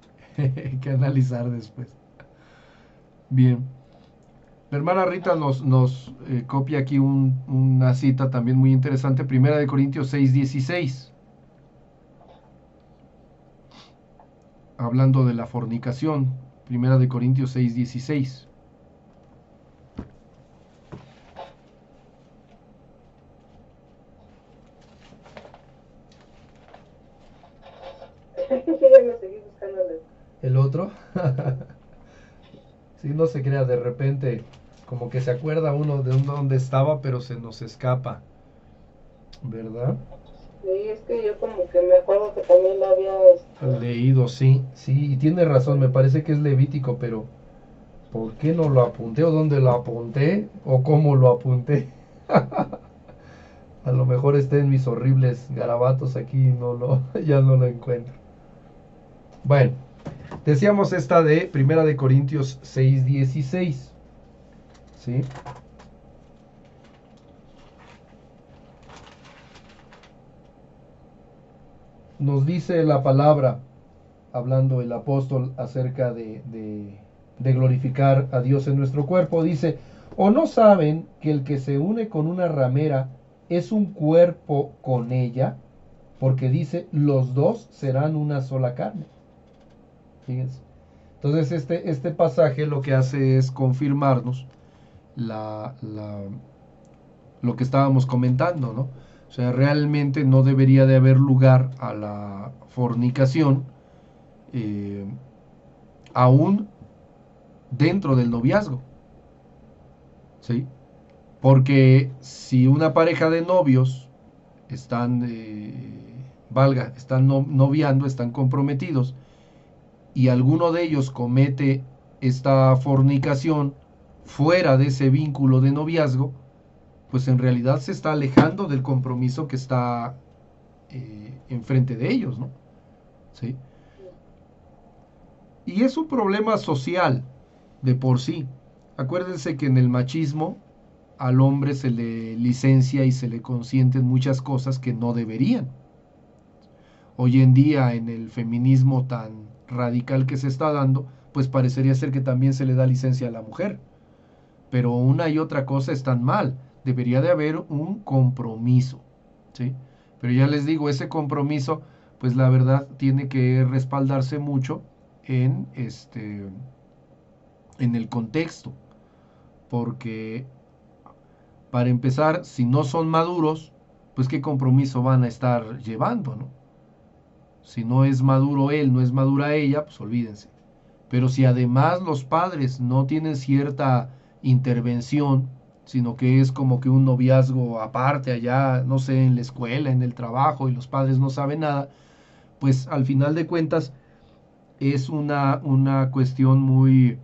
Speaker 1: analizar después. Bien, la hermana Rita nos copia aquí una cita también muy interesante, 1 Corintios 6:16. Hablando de la fornicación, 1 Corintios 6:16.
Speaker 3: Ya me seguí buscando
Speaker 1: ¿El otro? Si no se crea, de repente como que se acuerda uno de dónde estaba, pero se nos escapa, ¿verdad?
Speaker 3: Sí, es que yo como que me acuerdo que también la había
Speaker 1: leído, sí, y tiene razón, me parece que es Levítico, pero ¿por qué no lo apunté? ¿O dónde lo apunté? ¿O cómo lo apunté? A lo mejor está en mis horribles garabatos aquí y ya no lo encuentro. Bueno, decíamos esta de 1 Corintios 6:16. ¿Sí? Nos dice la palabra, hablando el apóstol acerca de glorificar a Dios en nuestro cuerpo, dice, ¿o no saben que el que se une con una ramera es un cuerpo con ella? Porque dice, los dos serán una sola carne. Fíjense. Entonces este pasaje lo que hace es confirmarnos lo que estábamos comentando, ¿no? O sea, realmente no debería de haber lugar a la fornicación, aún dentro del noviazgo, ¿sí? Porque si una pareja de novios están noviando, están comprometidos, y alguno de ellos comete esta fornicación fuera de ese vínculo de noviazgo, pues en realidad se está alejando del compromiso que está enfrente de ellos, ¿no? ¿Sí? Y es un problema social de por sí. Acuérdense que en el machismo al hombre se le licencia y se le consienten muchas cosas que no deberían. Hoy en día, en el feminismo tan radical que se está dando, pues parecería ser que también se le da licencia a la mujer. Pero una y otra cosa están mal. Debería de haber un compromiso, ¿sí? Pero ya les digo, ese compromiso, pues la verdad tiene que respaldarse mucho en el contexto, porque para empezar, si no son maduros, pues qué compromiso van a estar llevando, ¿no? Si no es maduro él, no es madura ella, pues olvídense. Pero si además los padres no tienen cierta intervención, sino que es como que un noviazgo aparte allá, no sé, en la escuela, en el trabajo, y los padres no saben nada, pues al final de cuentas es una cuestión muy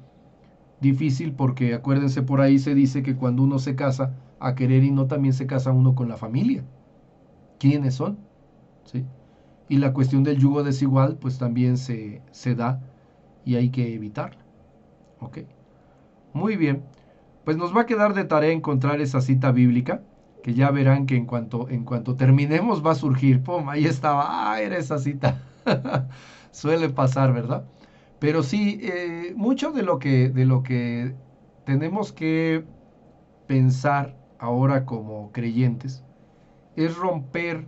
Speaker 1: difícil, porque acuérdense, por ahí se dice que cuando uno se casa a querer y no, también se casa uno con la familia. ¿Quiénes son? ¿Sí? Y la cuestión del yugo desigual pues también se da y hay que evitarla. ¿Ok? Muy bien. Pues nos va a quedar de tarea encontrar esa cita bíblica, que ya verán que en cuanto terminemos va a surgir. ¡Pum! Ahí estaba. ¡Ah! Era esa cita. Suele pasar, ¿verdad? Pero sí, mucho de lo que tenemos que pensar ahora como creyentes es romper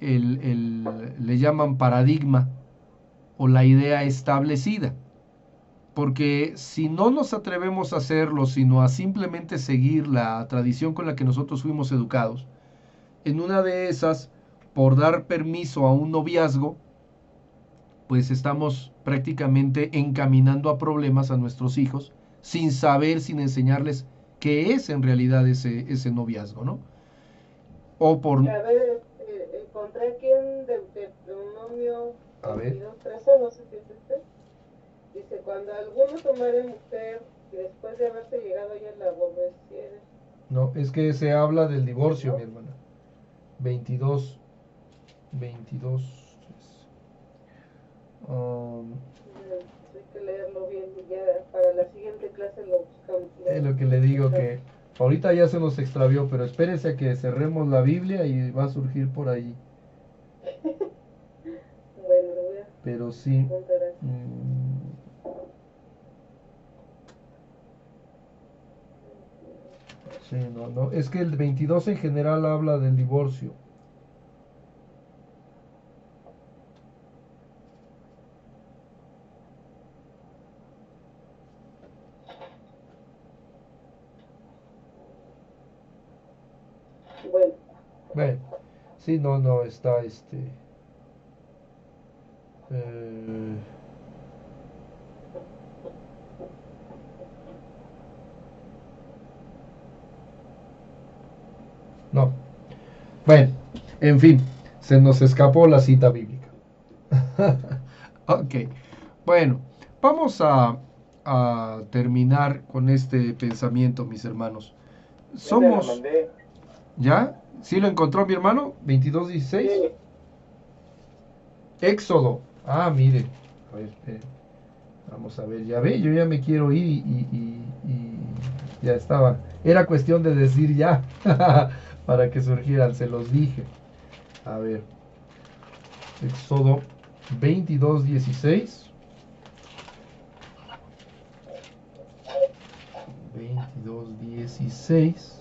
Speaker 1: le llaman paradigma o la idea establecida. Porque si no nos atrevemos a hacerlo, sino a simplemente seguir la tradición con la que nosotros fuimos educados, en una de esas, por dar permiso a un noviazgo, pues estamos prácticamente encaminando a problemas a nuestros hijos, sin saber, sin enseñarles qué es en realidad ese noviazgo, ¿no? O por...
Speaker 3: A ver, encontré aquí en Deuteronomio
Speaker 1: A ver.
Speaker 3: 22:13, no sé si es este. Dice, cuando alguno tomare mujer y después de haberse llegado ella la aborreciere.
Speaker 1: No, es que se habla del divorcio, ¿no? Mi hermana. 22.
Speaker 3: Hay que leerlo bien y ya para la siguiente clase lo buscamos.
Speaker 1: Es lo que le digo, que ahorita ya se nos extravió, pero espérese a que cerremos la Biblia y va a surgir por ahí.
Speaker 3: Bueno, lo voy a
Speaker 1: Pero sí.
Speaker 3: apuntar aquí.
Speaker 1: Sí, no. Es que el 22 en general habla del divorcio. Bueno, sí, no, está no. Bueno, en fin, se nos escapó la cita bíblica. Ok, bueno, vamos a terminar con este pensamiento, mis hermanos. Somos... ¿Ya? ¿Sí lo encontró mi hermano? 22:16.
Speaker 3: Sí.
Speaker 1: Éxodo. Ah, mire. A ver, vamos a ver, ya ve, yo ya me quiero ir y ya estaba. Era cuestión de decir ya para que surgieran, se los dije. A ver, Éxodo 22:16. 22:16.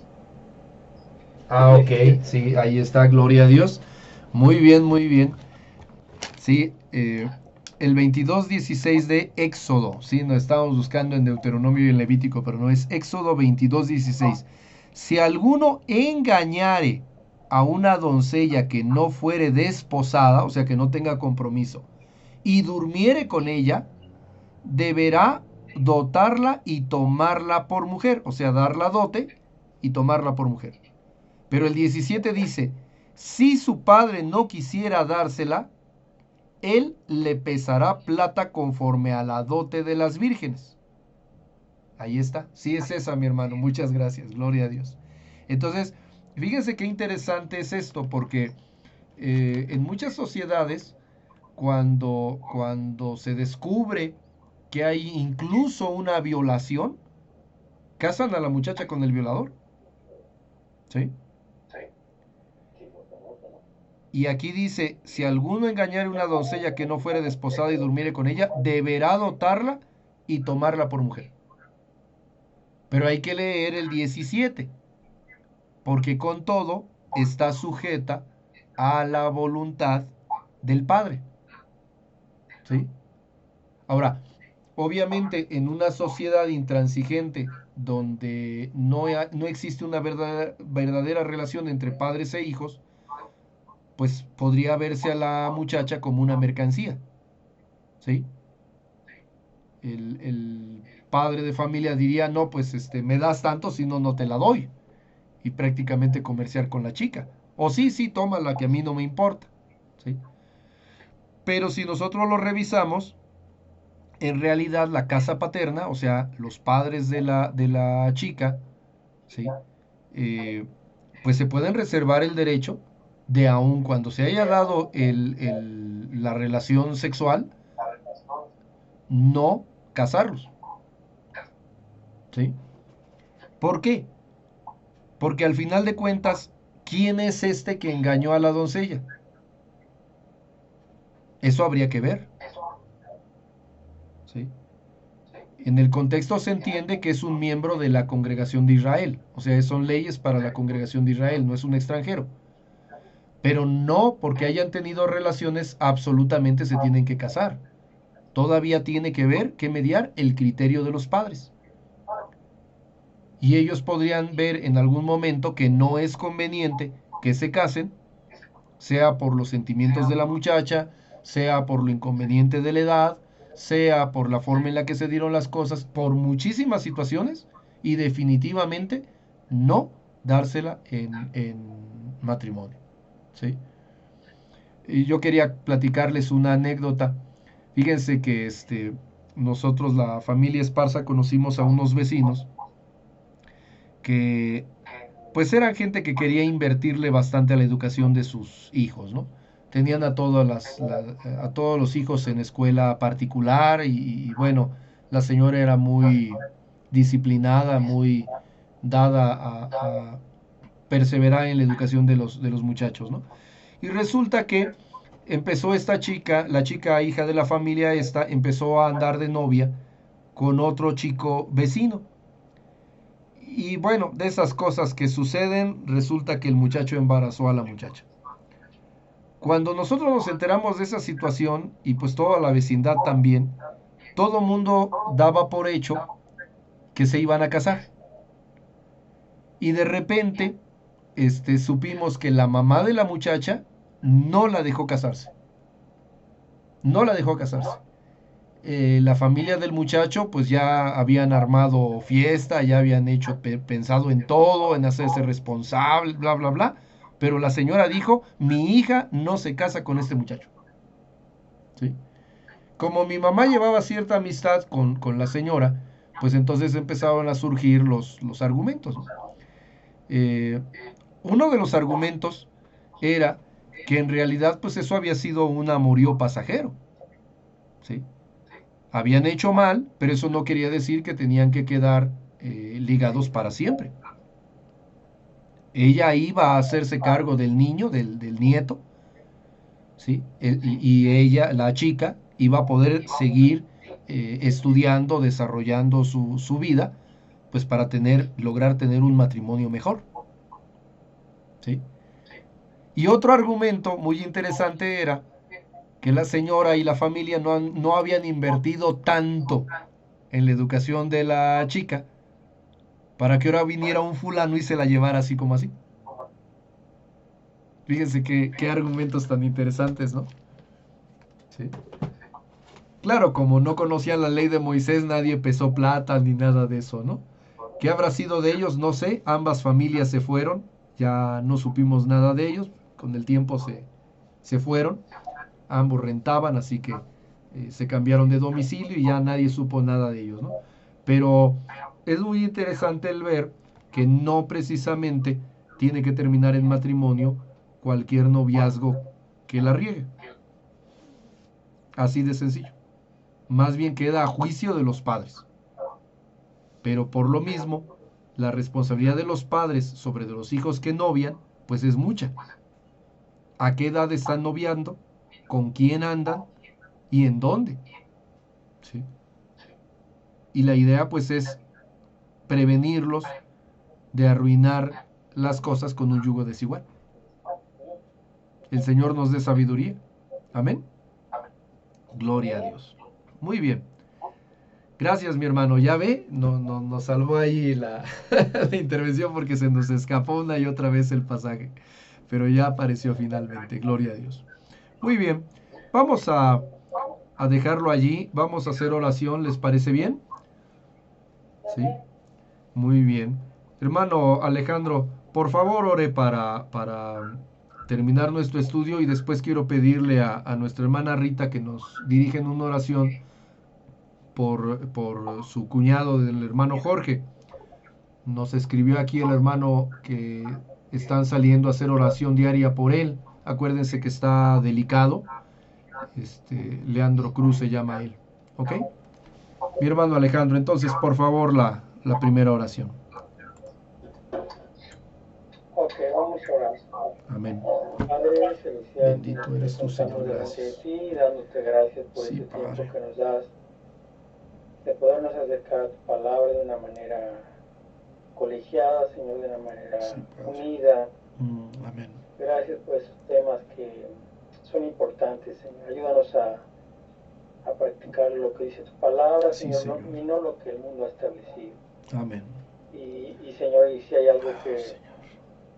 Speaker 1: Ah, ok, sí, ahí está, gloria a Dios. Muy bien, muy bien. Sí, el 22:16 de Éxodo, sí, nos estábamos buscando en Deuteronomio y en Levítico, pero no es Éxodo 22:16. Si alguno engañare a una doncella que no fuere desposada, o sea, que no tenga compromiso, y durmiere con ella, deberá dotarla y tomarla por mujer, o sea, darla dote y tomarla por mujer. Pero el 17 dice, si su padre no quisiera dársela, él le pesará plata conforme a la dote de las vírgenes. Ahí está. Sí es esa, mi hermano. Muchas gracias. Gloria a Dios. Entonces, fíjense qué interesante es esto, porque en muchas sociedades, cuando se descubre que hay incluso una violación, casan a la muchacha con el violador. ¿Sí? Y aquí dice, si alguno engañare a una doncella que no fuere desposada y durmiere con ella, deberá dotarla y tomarla por mujer. Pero hay que leer el 17, porque con todo está sujeta a la voluntad del padre. ¿Sí? Ahora, obviamente en una sociedad intransigente donde no existe una verdadera relación entre padres e hijos, pues podría verse a la muchacha como una mercancía, ¿sí? El padre de familia diría, no, pues me das tanto, si no, no te la doy. Y prácticamente comerciar con la chica. O sí, sí, toma la que a mí no me importa, ¿sí? Pero si nosotros lo revisamos, en realidad la casa paterna, o sea, los padres de la chica, ¿sí? Eh, pues se pueden reservar el derecho de, aun cuando se haya dado la relación sexual, no casarlos, ¿sí? ¿Por qué? Porque al final de cuentas, ¿quién es este que engañó a la doncella? Eso habría que ver, ¿sí? En el contexto se entiende que es un miembro de la congregación de Israel, o sea, son leyes para la congregación de Israel, no es un extranjero. Pero no porque hayan tenido relaciones absolutamente se tienen que casar. Todavía tiene que ver, que mediar el criterio de los padres. Y ellos podrían ver en algún momento que no es conveniente que se casen, sea por los sentimientos de la muchacha, sea por lo inconveniente de la edad, sea por la forma en la que se dieron las cosas, por muchísimas situaciones, y definitivamente no dársela en matrimonio, ¿sí? Y yo quería platicarles una anécdota. Fíjense que nosotros, la familia Esparza, conocimos a unos vecinos que pues eran gente que quería invertirle bastante a la educación de sus hijos, ¿no? Tenían a a todos los hijos en escuela particular y bueno, la señora era muy disciplinada, muy dada a perseverar en la educación de los muchachos, ¿no? Y resulta que empezó esta chica, la chica hija de la familia esta, empezó a andar de novia con otro chico vecino. Y bueno, de esas cosas que suceden, resulta que el muchacho embarazó a la muchacha. Cuando nosotros nos enteramos de esa situación, y pues toda la vecindad también, todo mundo daba por hecho que se iban a casar. Y de repente, supimos que la mamá de la muchacha no la dejó casarse. No la dejó casarse. La familia del muchacho pues ya habían armado fiesta, ya habían pensado en todo, en hacerse responsable, bla, bla, bla. Pero la señora dijo, mi hija no se casa con este muchacho. ¿Sí? Como mi mamá llevaba cierta amistad con la señora, pues entonces empezaron a surgir los argumentos, ¿no? Uno de los argumentos era que en realidad pues eso había sido un amorío pasajero, ¿sí? Habían hecho mal, pero eso no quería decir que tenían que quedar ligados para siempre. Ella iba a hacerse cargo del niño, del nieto, ¿sí? Y ella, la chica, iba a poder seguir estudiando, desarrollando su vida, pues para lograr tener un matrimonio mejor, ¿sí? Y otro argumento muy interesante era que la señora y la familia no habían invertido tanto en la educación de la chica para que ahora viniera un fulano y se la llevara así como así. Fíjense qué argumentos tan interesantes, ¿no? ¿Sí? Claro, como no conocían la ley de Moisés, nadie pesó plata ni nada de eso, ¿no? ¿Qué habrá sido de ellos? No sé. Ambas familias se fueron, ya no supimos nada de ellos, con el tiempo se fueron. Ambos rentaban, así que se cambiaron de domicilio y ya nadie supo nada de ellos, ¿no? Pero es muy interesante el ver que no precisamente tiene que terminar en matrimonio cualquier noviazgo que la riegue. Así de sencillo. Más bien queda a juicio de los padres. Pero por lo mismo, la responsabilidad de los padres sobre de los hijos que novian, pues es mucha. ¿A qué edad están noviando? ¿Con quién andan? ¿Y en dónde? ¿Sí? Y la idea pues es prevenirlos de arruinar las cosas con un yugo desigual. El Señor nos dé sabiduría. Amén. Gloria a Dios. Muy bien. Gracias, mi hermano. Ya ve, nos salvó ahí la, la intervención porque se nos escapó una y otra vez el pasaje. Pero ya apareció finalmente. Gloria a Dios. Muy bien. Vamos a dejarlo allí. Vamos a hacer oración. ¿Les parece bien? Sí. Muy bien. Hermano Alejandro, por favor ore para terminar nuestro estudio y después quiero pedirle a nuestra hermana Rita que nos dirija en una oración por su cuñado del hermano Jorge. Nos escribió aquí el hermano que están saliendo a hacer oración diaria por él. Acuérdense que está delicado. Leandro Cruz se llama él. ¿Ok? Mi hermano Alejandro, entonces por favor la primera oración.
Speaker 5: Ok, vamos a orar.
Speaker 1: Amén.
Speaker 5: Padre celestial,
Speaker 1: Bendito eres tú, Señor,
Speaker 5: delante de
Speaker 1: gracias.
Speaker 5: ti, dándote gracias por
Speaker 1: Sí,
Speaker 5: este
Speaker 1: Padre.
Speaker 5: tiempo que nos das, de podernos acercar a tu palabra de una manera colegiada, Señor, de una manera
Speaker 1: Sí, Padre.
Speaker 5: unida.
Speaker 1: Amén.
Speaker 5: Gracias por esos temas que son importantes, Señor. Ayúdanos a practicar lo que dice tu palabra,
Speaker 1: Sí,
Speaker 5: Señor,
Speaker 1: Señor.
Speaker 5: y no lo que el mundo ha establecido.
Speaker 1: Amén.
Speaker 5: Y Señor, y si hay algo
Speaker 1: Señor.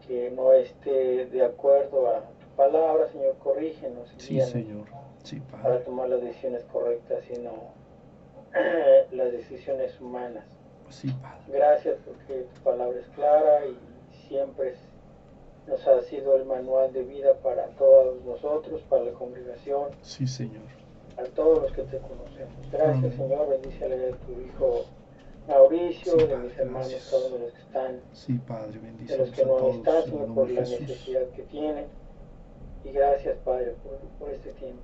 Speaker 5: que no esté de acuerdo a tu palabra, Señor, corrígenos y
Speaker 1: Sí,
Speaker 5: guíanos
Speaker 1: Señor. Sí,
Speaker 5: para
Speaker 1: Padre.
Speaker 5: tomar las decisiones correctas y no las decisiones humanas.
Speaker 1: Sí, Padre.
Speaker 5: Gracias porque tu palabra es clara y siempre nos ha sido el manual de vida para todos nosotros, para la congregación,
Speaker 1: Sí, Señor.
Speaker 5: a todos los que te conocemos. Gracias,
Speaker 1: Amén.
Speaker 5: Señor, bendícele a tu hijo Mauricio,
Speaker 1: Sí,
Speaker 5: de
Speaker 1: Padre,
Speaker 5: mis hermanos,
Speaker 1: gracias.
Speaker 5: todos los que están,
Speaker 1: Sí, Padre,
Speaker 5: de los
Speaker 1: bendiciones
Speaker 5: que
Speaker 1: a
Speaker 5: no
Speaker 1: todos
Speaker 5: están,
Speaker 1: en el
Speaker 5: Señor,
Speaker 1: nombre
Speaker 5: por
Speaker 1: de
Speaker 5: la
Speaker 1: Jesús.
Speaker 5: necesidad que tienen. Y gracias, Padre, por este tiempo.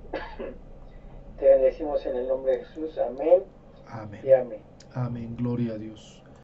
Speaker 5: Te bendecimos en el nombre de Jesús. Amén y
Speaker 1: Amén.
Speaker 5: amén.
Speaker 1: Amén. Gloria a Dios.